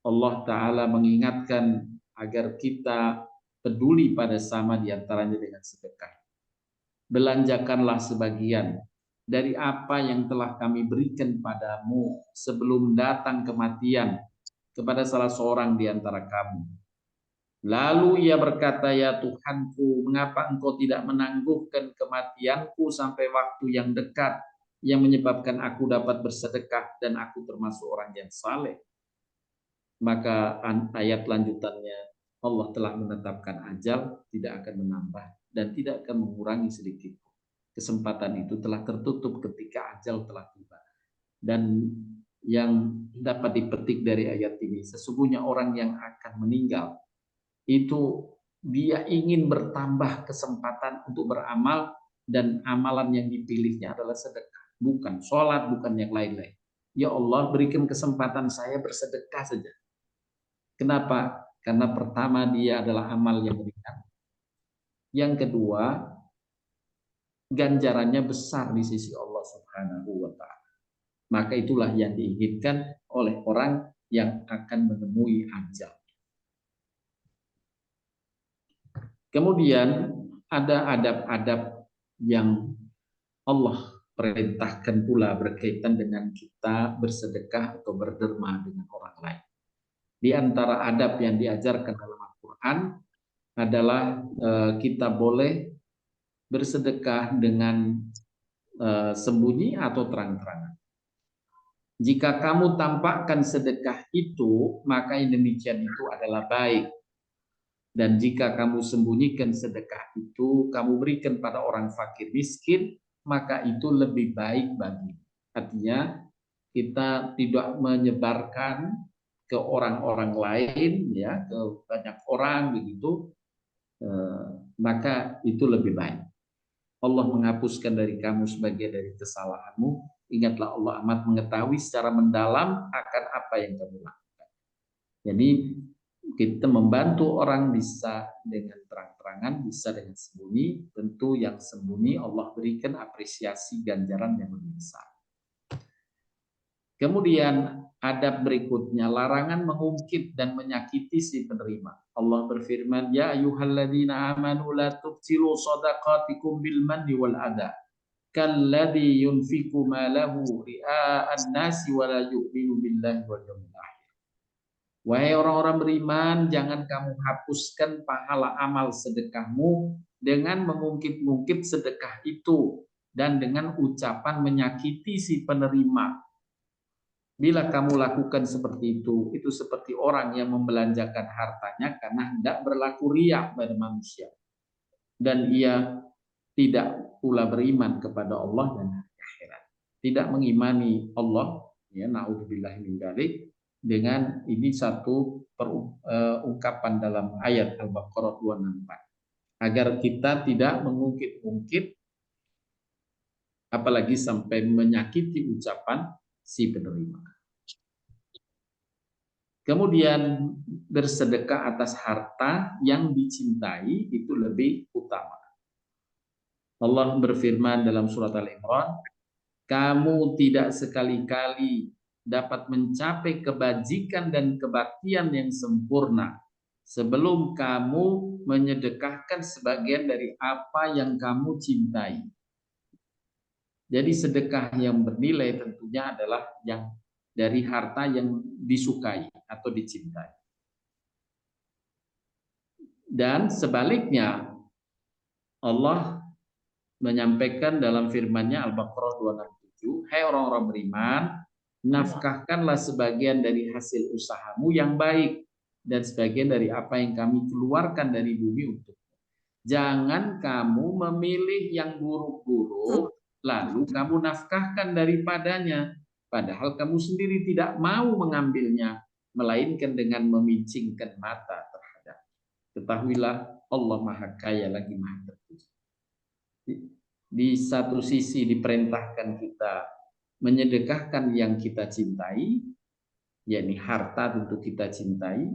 Allah Ta'ala mengingatkan agar kita peduli pada sama diantaranya dengan sedekah. Belanjakanlah sebagian dari apa yang telah kami berikan padamu sebelum datang kematian kepada salah seorang di antara kamu. Lalu ia berkata, ya Tuhanku, mengapa engkau tidak menangguhkan kematianku sampai waktu yang dekat yang menyebabkan aku dapat bersedekah dan aku termasuk orang yang saleh. Maka ayat lanjutannya, Allah telah menetapkan ajal tidak akan menambah dan tidak akan mengurangi sedikit. Kesempatan itu telah tertutup ketika ajal telah tiba. Dan yang dapat dipetik dari ayat ini, sesungguhnya orang yang akan meninggal itu dia ingin bertambah kesempatan untuk beramal, dan amalan yang dipilihnya adalah sedekah, bukan sholat, bukan yang lain-lain. Ya Allah, berikan kesempatan saya bersedekah saja. Kenapa? Karena pertama dia adalah amal yang ringan. Yang kedua, ganjarannya besar di sisi Allah Subhanahu wa Ta'ala. Maka itulah yang diinginkan oleh orang yang akan menemui ajal. Kemudian ada adab-adab yang Allah perintahkan pula berkaitan dengan kita bersedekah atau berderma dengan orang lain. Di antara adab yang diajarkan dalam Al-Quran adalah kita boleh bersedekah dengan sembunyi atau terang-terangan. Jika kamu tampakkan sedekah itu, maka yang demikian itu adalah baik. Dan jika kamu sembunyikan sedekah itu, kamu berikan pada orang fakir miskin, maka itu lebih baik bagi. Artinya kita tidak menyebarkan ke orang-orang lain, ya, ke banyak orang begitu, maka itu lebih baik. Allah menghapuskan dari kamu sebagian dari kesalahanmu. Ingatlah Allah amat mengetahui secara mendalam akan apa yang kamu lakukan. Jadi kita membantu orang bisa dengan terang-terangan, bisa dengan sembunyi. Tentu yang sembunyi Allah berikan apresiasi ganjaran yang lebih besar. Kemudian adab berikutnya, larangan mengungkit dan menyakiti si penerima. Allah berfirman, ya ayyuhalladzina amanu la tubtilu shadaqatikum bil manni wal adha kalladzi yunfiqu malahu ria'an nasi wa la yu'minu billahi wal yawmil akhir. Wahai orang-orang beriman, jangan kamu hapuskan pahala amal sedekahmu dengan mengungkit-ungkit sedekah itu dan dengan ucapan menyakiti si penerima. Bila kamu lakukan seperti itu seperti orang yang membelanjakan hartanya karena hendak berlaku riya pada manusia. Dan ia tidak pula beriman kepada Allah dan hari akhirat. Tidak mengimani Allah, ya naudzubillahi min dzalik. Dengan ini satu ungkapan dalam ayat Al-Baqarah 264. Agar kita tidak mengungkit-ungkit apalagi sampai menyakiti ucapan si penerima. Kemudian bersedekah atas harta yang dicintai itu lebih utama. Allah berfirman dalam surat Al-Imran, kamu tidak sekali-kali dapat mencapai kebajikan dan kebaktian yang sempurna sebelum kamu menyedekahkan sebagian dari apa yang kamu cintai. Jadi sedekah yang bernilai tentunya adalah yang dari harta yang disukai atau dicintai. Dan sebaliknya Allah menyampaikan dalam firman-Nya Al-Baqarah 267, hai orang-orang beriman, nafkahkanlah sebagian dari hasil usahamu yang baik dan sebagian dari apa yang kami keluarkan dari bumi untuk. Jangan kamu memilih yang buruk-buruk lalu kamu nafkahkan daripadanya. Padahal kamu sendiri tidak mau mengambilnya, melainkan dengan memincingkan mata terhadap. Ketahuilah Allah Maha Kaya lagi Maha Terpuji. Di satu sisi diperintahkan kita menyedekahkan yang kita cintai, yakni harta tentu kita cintai.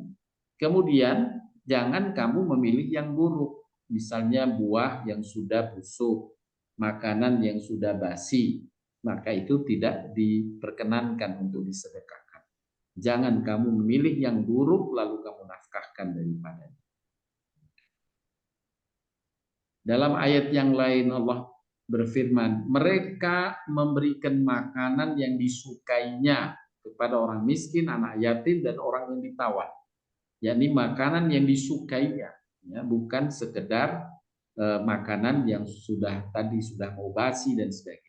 Kemudian jangan kamu memilih yang buruk, misalnya buah yang sudah busuk, makanan yang sudah basi, maka itu tidak diperkenankan untuk disedekahkan. Jangan kamu memilih yang buruk lalu kamu nafkahkan daripadanya. Dalam ayat yang lain Allah berfirman, mereka memberikan makanan yang disukainya kepada orang miskin, anak yatim, dan orang yang ditawan. Yakni makanan yang disukainya, ya, bukan sekedar makanan yang sudah mau basi dan sebagainya.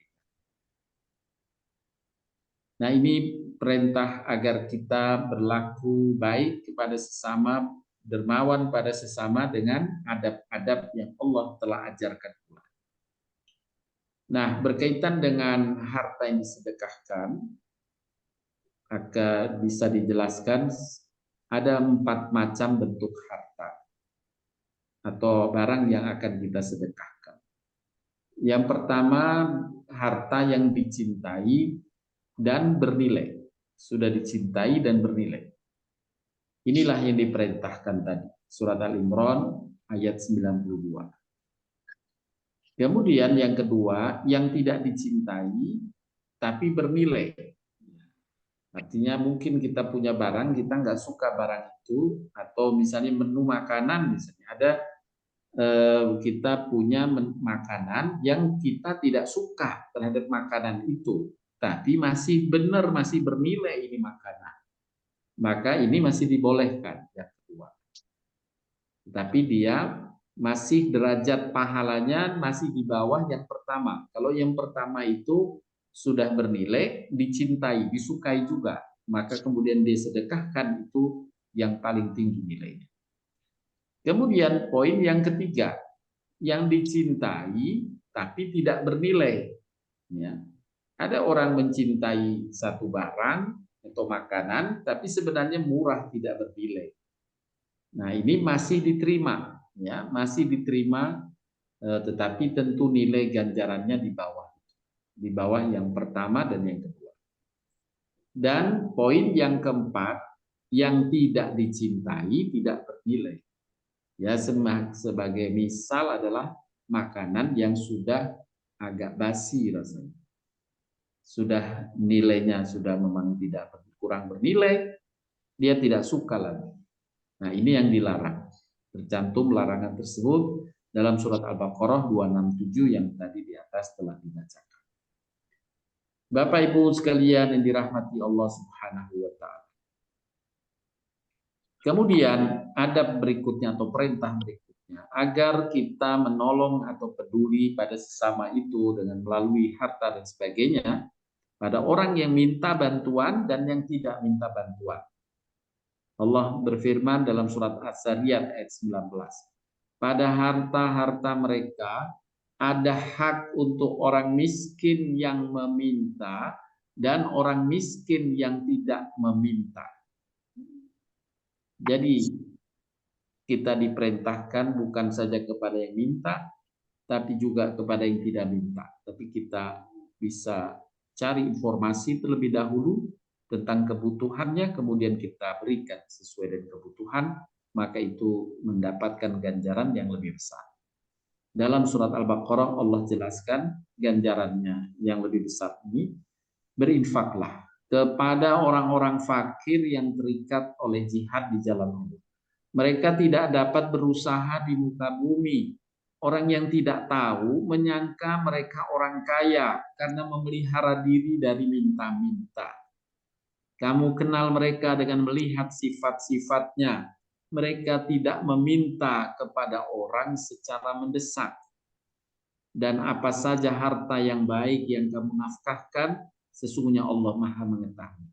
Nah, ini perintah agar kita berlaku baik kepada sesama, dermawan pada sesama dengan adab-adab yang Allah telah ajarkan pula. Nah, berkaitan dengan harta yang disedekahkan, akan bisa dijelaskan ada 4 macam bentuk harta atau barang yang akan kita sedekahkan. Yang pertama, harta yang dicintai dan bernilai. Sudah dicintai dan bernilai. Inilah yang diperintahkan tadi. Surat Al-Imran ayat 92. Kemudian yang kedua, yang tidak dicintai tapi bernilai. Artinya mungkin kita punya barang, kita nggak suka barang itu, atau misalnya menu makanan, misalnya ada kita punya makanan yang kita tidak suka terhadap makanan itu, tapi masih benar, masih bernilai ini makanan, maka ini masih dibolehkan yang kedua. Tapi dia masih derajat pahalanya masih di bawah yang pertama. Kalau yang pertama itu sudah bernilai, dicintai, disukai juga, maka kemudian dia sedekahkan, itu yang paling tinggi nilainya. Kemudian poin yang ketiga, yang dicintai tapi tidak bernilai. Ya. Ada orang mencintai satu barang atau makanan, tapi sebenarnya murah, tidak bernilai. Nah, ini masih diterima, ya, masih diterima, tetapi tentu nilai ganjarannya di bawah yang pertama dan yang kedua. Dan poin yang keempat, yang tidak dicintai tidak bernilai. Ya, sebagai misal adalah makanan yang sudah agak basi rasanya. Sudah nilainya sudah memang tidak kurang bernilai, dia tidak suka lagi. Nah, ini yang dilarang. Tercantum larangan tersebut dalam surat Al-Baqarah 267 yang tadi di atas telah dibacakan. Bapak Ibu sekalian yang dirahmati Allah Subhanahu wa taala. Kemudian adab berikutnya atau perintah berikutnya, agar kita menolong atau peduli pada sesama itu dengan melalui harta dan sebagainya, pada orang yang minta bantuan dan yang tidak minta bantuan. Allah berfirman dalam surat Az-Zariyat ayat 19. Pada harta-harta mereka ada hak untuk orang miskin yang meminta dan orang miskin yang tidak meminta. Jadi kita diperintahkan bukan saja kepada yang minta, tapi juga kepada yang tidak minta. Tapi kita bisa cari informasi terlebih dahulu tentang kebutuhannya, kemudian kita berikan sesuai dengan kebutuhan, maka itu mendapatkan ganjaran yang lebih besar. Dalam surat Al-Baqarah Allah jelaskan ganjarannya yang lebih besar ini, berinfaklah kepada orang-orang fakir yang terikat oleh jihad di jalan Allah. Mereka tidak dapat berusaha di muka bumi. Orang yang tidak tahu menyangka mereka orang kaya karena memelihara diri dari minta-minta. Kamu kenal mereka dengan melihat sifat-sifatnya. Mereka tidak meminta kepada orang secara mendesak. Dan apa saja harta yang baik yang kamu nafkahkan, sesungguhnya Allah Maha mengetahui.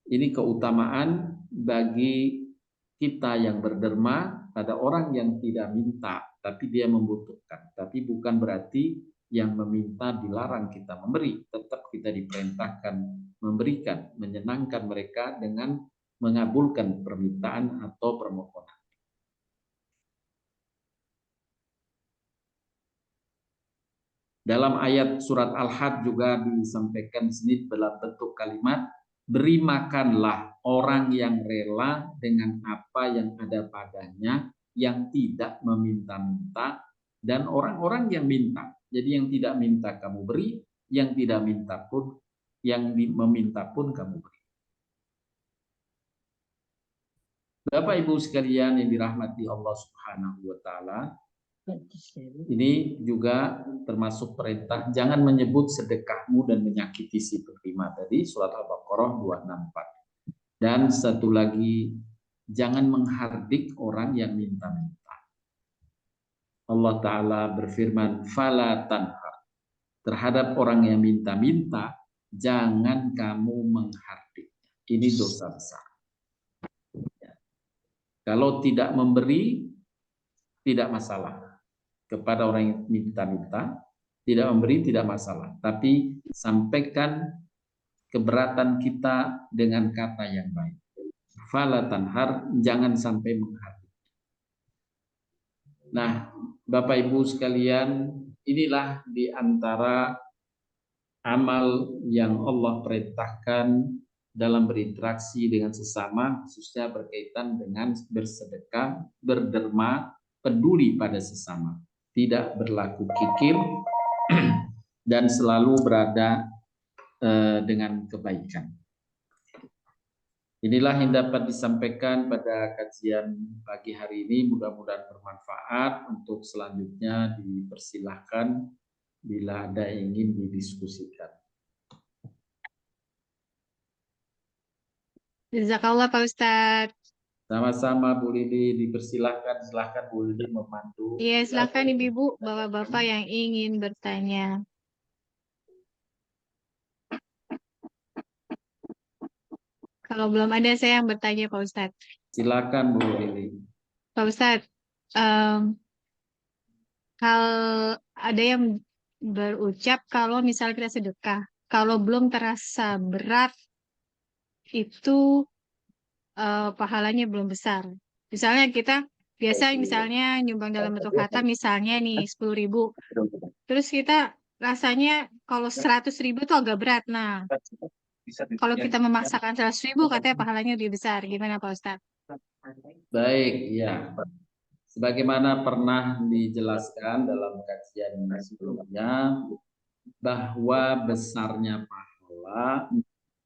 Ini keutamaan bagi kita yang berderma pada orang yang tidak minta, tapi dia membutuhkan. Tapi bukan berarti yang meminta dilarang kita memberi. Tetap kita diperintahkan memberikan, menyenangkan mereka dengan mengabulkan permintaan atau permohonan. Dalam ayat surat Al-Had juga disampaikan di sini dalam bentuk kalimat, beri makanlah orang yang rela dengan apa yang ada padanya, yang tidak meminta-minta, dan orang-orang yang minta. Jadi yang tidak minta kamu beri, yang tidak minta pun, yang meminta pun kamu beri. Bapak Ibu sekalian yang dirahmati Allah Subhanahu wa taala, ini juga termasuk perintah jangan menyebut sedekahmu dan menyakiti si penerima tadi, surat Al-Baqarah 264. Dan satu lagi, jangan menghardik orang yang minta-minta. Allah Ta'ala berfirman, fala tanhar. Terhadap orang yang minta-minta, jangan kamu menghardik. Ini dosa besar. Kalau tidak memberi, tidak masalah. Kepada orang yang minta-minta, tidak memberi tidak masalah, tapi sampaikan keberatan kita dengan kata yang baik. Fala tanhar, jangan sampai menghardik. Nah, Bapak Ibu sekalian, inilah di antara amal yang Allah perintahkan dalam berinteraksi dengan sesama, khususnya berkaitan dengan bersedekah, berderma, peduli pada sesama. Tidak berlaku kikir dan selalu berada dengan kebaikan. Inilah yang dapat disampaikan pada kajian pagi hari ini. Mudah-mudahan bermanfaat. Untuk selanjutnya dipersilahkan bila ada yang ingin didiskusikan. Jazakallah Pak Ustadz. Sama-sama Bu Lili, dipersilahkan. Silahkan Bu Lili memandu. Iya, silakan Ibu-ibu, bapak-bapak yang ingin bertanya. Kalau belum ada saya yang bertanya Pak Ustadz. Silakan Bu Lili. Pak Ustadz, em, kalau ada yang berucap kalau misalnya kita sedekah, kalau belum terasa berat itu pahalanya belum besar. Misalnya kita biasa misalnya nyumbang dalam bentuk kata misalnya nih 10.000. Terus kita rasanya kalau 100.000 tuh agak berat. Nah, kalau kita memaksakan 100.000 katanya pahalanya lebih besar. Gimana Pak Ustadz? Baik, ya. Sebagaimana pernah dijelaskan dalam kajian sebelumnya, bahwa besarnya pahala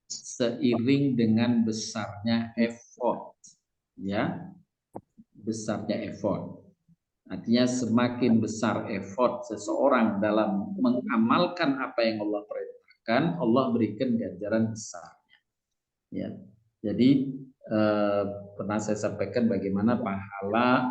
seiring dengan besarnya effort, ya, besarnya effort. Artinya semakin besar effort seseorang dalam mengamalkan apa yang Allah perintahkan, Allah berikan ganjaran besar. Ya, jadi pernah saya sampaikan bagaimana pahala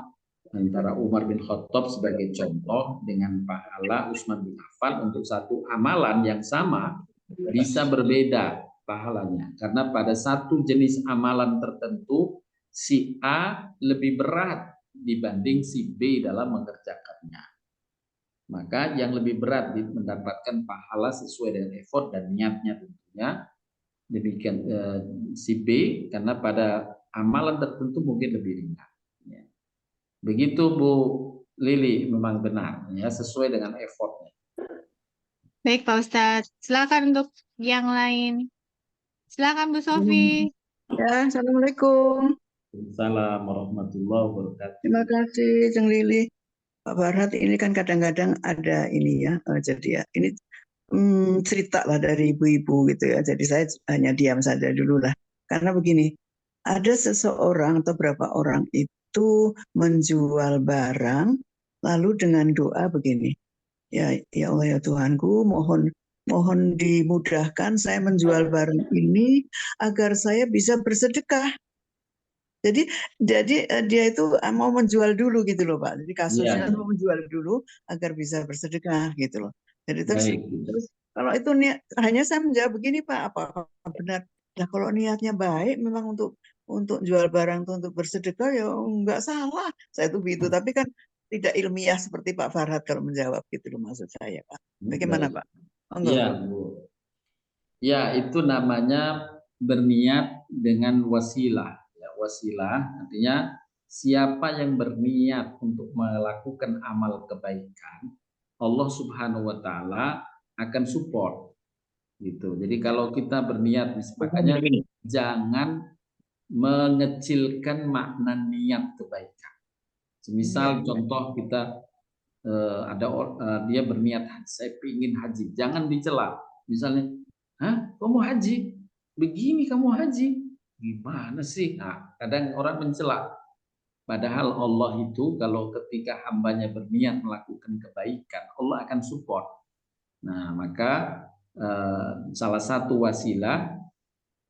antara Umar bin Khattab sebagai contoh dengan pahala Utsman bin Affan untuk satu amalan yang sama bisa berbeda pahalanya. Karena pada satu jenis amalan tertentu si A lebih berat dibanding si B dalam mengerjakannya. Maka yang lebih berat mendapatkan pahala sesuai dengan effort dan niatnya tentunya. Demikian si B karena pada amalan tertentu mungkin lebih ringan. Ya. Begitu Bu Lili, memang benar ya, sesuai dengan effortnya. Baik Pak Ustadz, silakan untuk yang lain. Silakan Bu Sofi. Ya, Assalamualaikum. Assalamualaikum warahmatullahi wabarakatuh. Terima kasih, Jeng Lili. Pak Farhat, ini kan kadang-kadang ada ini ya, jadi ya, ini cerita lah dari ibu-ibu gitu ya. Jadi saya hanya diam saja dulu lah. Karena begini, ada seseorang atau beberapa orang itu menjual barang, lalu dengan doa begini, ya Allah ya Tuhanku, mohon dimudahkan saya menjual barang ini agar saya bisa bersedekah. Jadi dia itu mau menjual dulu gitu loh Pak. Jadi kasusnya Ya, mau menjual dulu agar bisa bersedekah gitu loh. Jadi terus baik. kalau itu niat, hanya saya menjawab begini Pak, apa benar? Nah kalau niatnya baik memang untuk jual barang itu untuk bersedekah ya nggak salah. Saya itu begitu. Tapi kan tidak ilmiah seperti Pak Farhat kalau menjawab gitu loh maksud saya Pak. Bagaimana Baik. Pak? Enggak. Ya, Bu. Ya, itu namanya berniat dengan wasilah. Ya, wasilah artinya siapa yang berniat untuk melakukan amal kebaikan, Allah Subhanahu wa taala akan support gitu. Jadi kalau kita berniat, makanya jangan mengecilkan makna niat kebaikan. Semisal contoh kita dia berniat saya ingin haji, jangan dicela. Misalnya, hah, kamu haji? Begini kamu haji? Gimana sih? Nah, kadang orang mencela. Padahal Allah itu kalau ketika hambanya berniat melakukan kebaikan, Allah akan support. Nah, maka salah satu wasilah,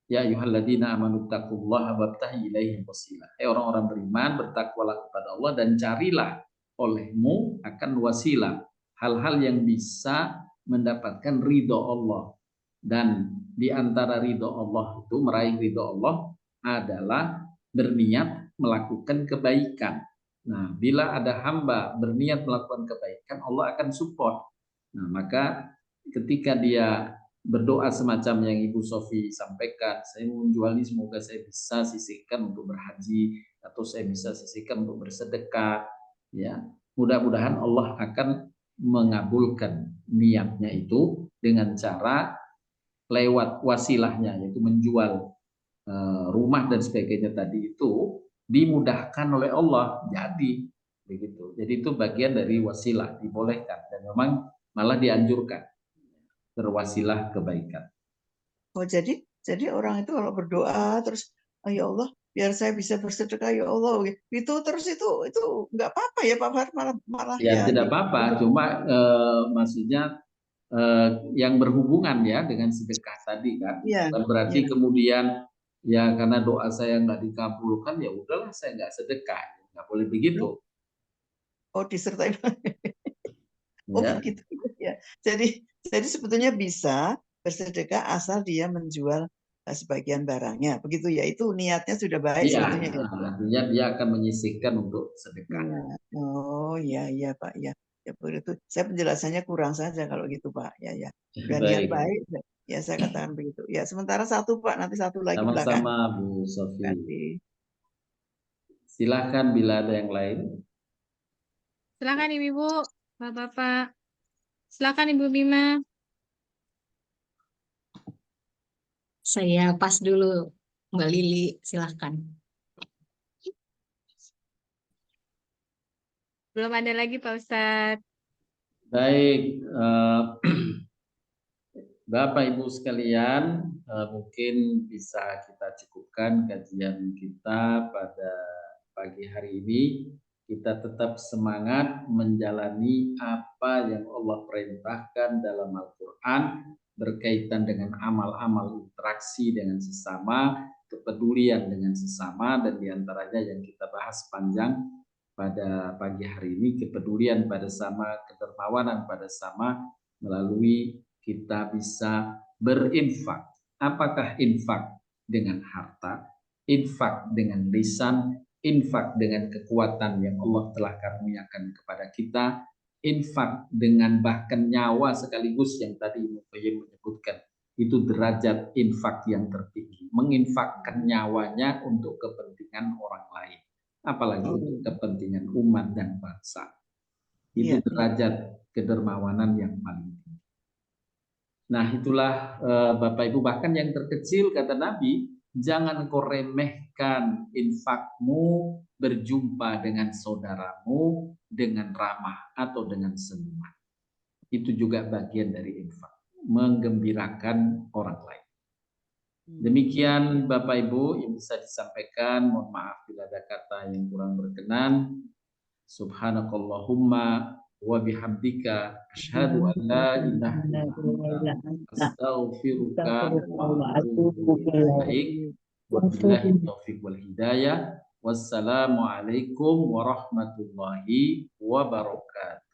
ya ayyuhalladzina amanu taqullaha wabtahi ilaihi wasilah. Orang-orang beriman, bertakwalah kepada Allah dan carilah olehmu akan wasilah hal-hal yang bisa mendapatkan ridho Allah. Dan di antara ridho Allah itu, meraih ridho Allah adalah berniat melakukan kebaikan. Nah, bila ada hamba berniat melakukan kebaikan, Allah akan support. Nah, maka ketika dia berdoa semacam yang Ibu Sofi sampaikan, saya mau menjual ini semoga saya bisa sisihkan untuk berhaji atau saya bisa sisihkan untuk bersedekah, ya. Mudah-mudahan Allah akan mengabulkan niatnya itu dengan cara lewat wasilahnya, yaitu menjual rumah dan sebagainya tadi itu dimudahkan oleh Allah. Jadi begitu. Jadi itu bagian dari wasilah, dibolehkan dan memang malah dianjurkan berwasilah kebaikan. Oh jadi orang itu kalau berdoa terus, oh, ya Allah biar saya bisa bersedekah ya Allah itu terus itu nggak apa-apa ya Pak Fahri, malah Ya ya tidak apa-apa, cuma maksudnya yang berhubungan ya dengan sedekah tadi kan. ya, Bukan berarti ya. kemudian ya karena doa saya nggak dikabulkan ya udahlah saya nggak sedekah, nggak boleh begitu. Oh disertai oh Ya, begitu ya. Jadi sebetulnya bisa bersedekah asal dia menjual sebagian barangnya. Begitu ya, itu niatnya sudah baik Iya, sebetulnya ya. artinya dia akan menyisihkan untuk sedekah. Iya. Oh iya iya Pak ya. Ya begitu. Saya penjelasannya kurang saja kalau gitu Pak. Ya ya. Udah niat Baik, baik. Ya saya katakan begitu. Ya sementara satu Pak, nanti satu lagi belakang. sama-sama Bu Terima Sofi. kasih. Silahkan bila ada yang lain. Silakan Ibu-ibu, Bapak-bapak. Silakan Ibu Bima. Saya pas dulu, Mbak Lili, silahkan. Belum ada lagi Pak Ustadz. Baik, Bapak Ibu sekalian, mungkin bisa kita cukupkan kajian kita pada pagi hari ini. Kita tetap semangat menjalani apa yang Allah perintahkan dalam Al-Quran berkaitan dengan amal-amal interaksi dengan sesama, kepedulian dengan sesama, dan diantaranya yang kita bahas panjang pada pagi hari ini, kepedulian pada sama, kedermawanan pada sama, melalui kita bisa berinfak. Apakah infak dengan harta, infak dengan lisan, infak dengan kekuatan yang Allah telah karuniakan kepada kita, infak dengan bahkan nyawa sekaligus yang tadi Ibnu Qayyim menyebutkan. Itu derajat infak yang tertinggi, menginfakkan nyawanya untuk kepentingan orang lain, apalagi untuk kepentingan umat dan bangsa. Itu derajat kedermawanan yang paling tinggi. Nah itulah Bapak Ibu, bahkan yang terkecil kata Nabi, jangan kau remehkan infakmu berjumpa dengan saudaramu dengan ramah atau dengan senyuman. Itu juga bagian dari infak, menggembirakan orang lain. Demikian Bapak Ibu yang bisa disampaikan. Mohon maaf bila ada kata yang kurang berkenan. Subhanakallahumma wa bihamdika asyhadu an la ilaha illa anta astaghfiruka wa atubu ilaik. Wabillahi taufiq wal hidayah. Wassalamualaikum warahmatullahi wabarakatuh.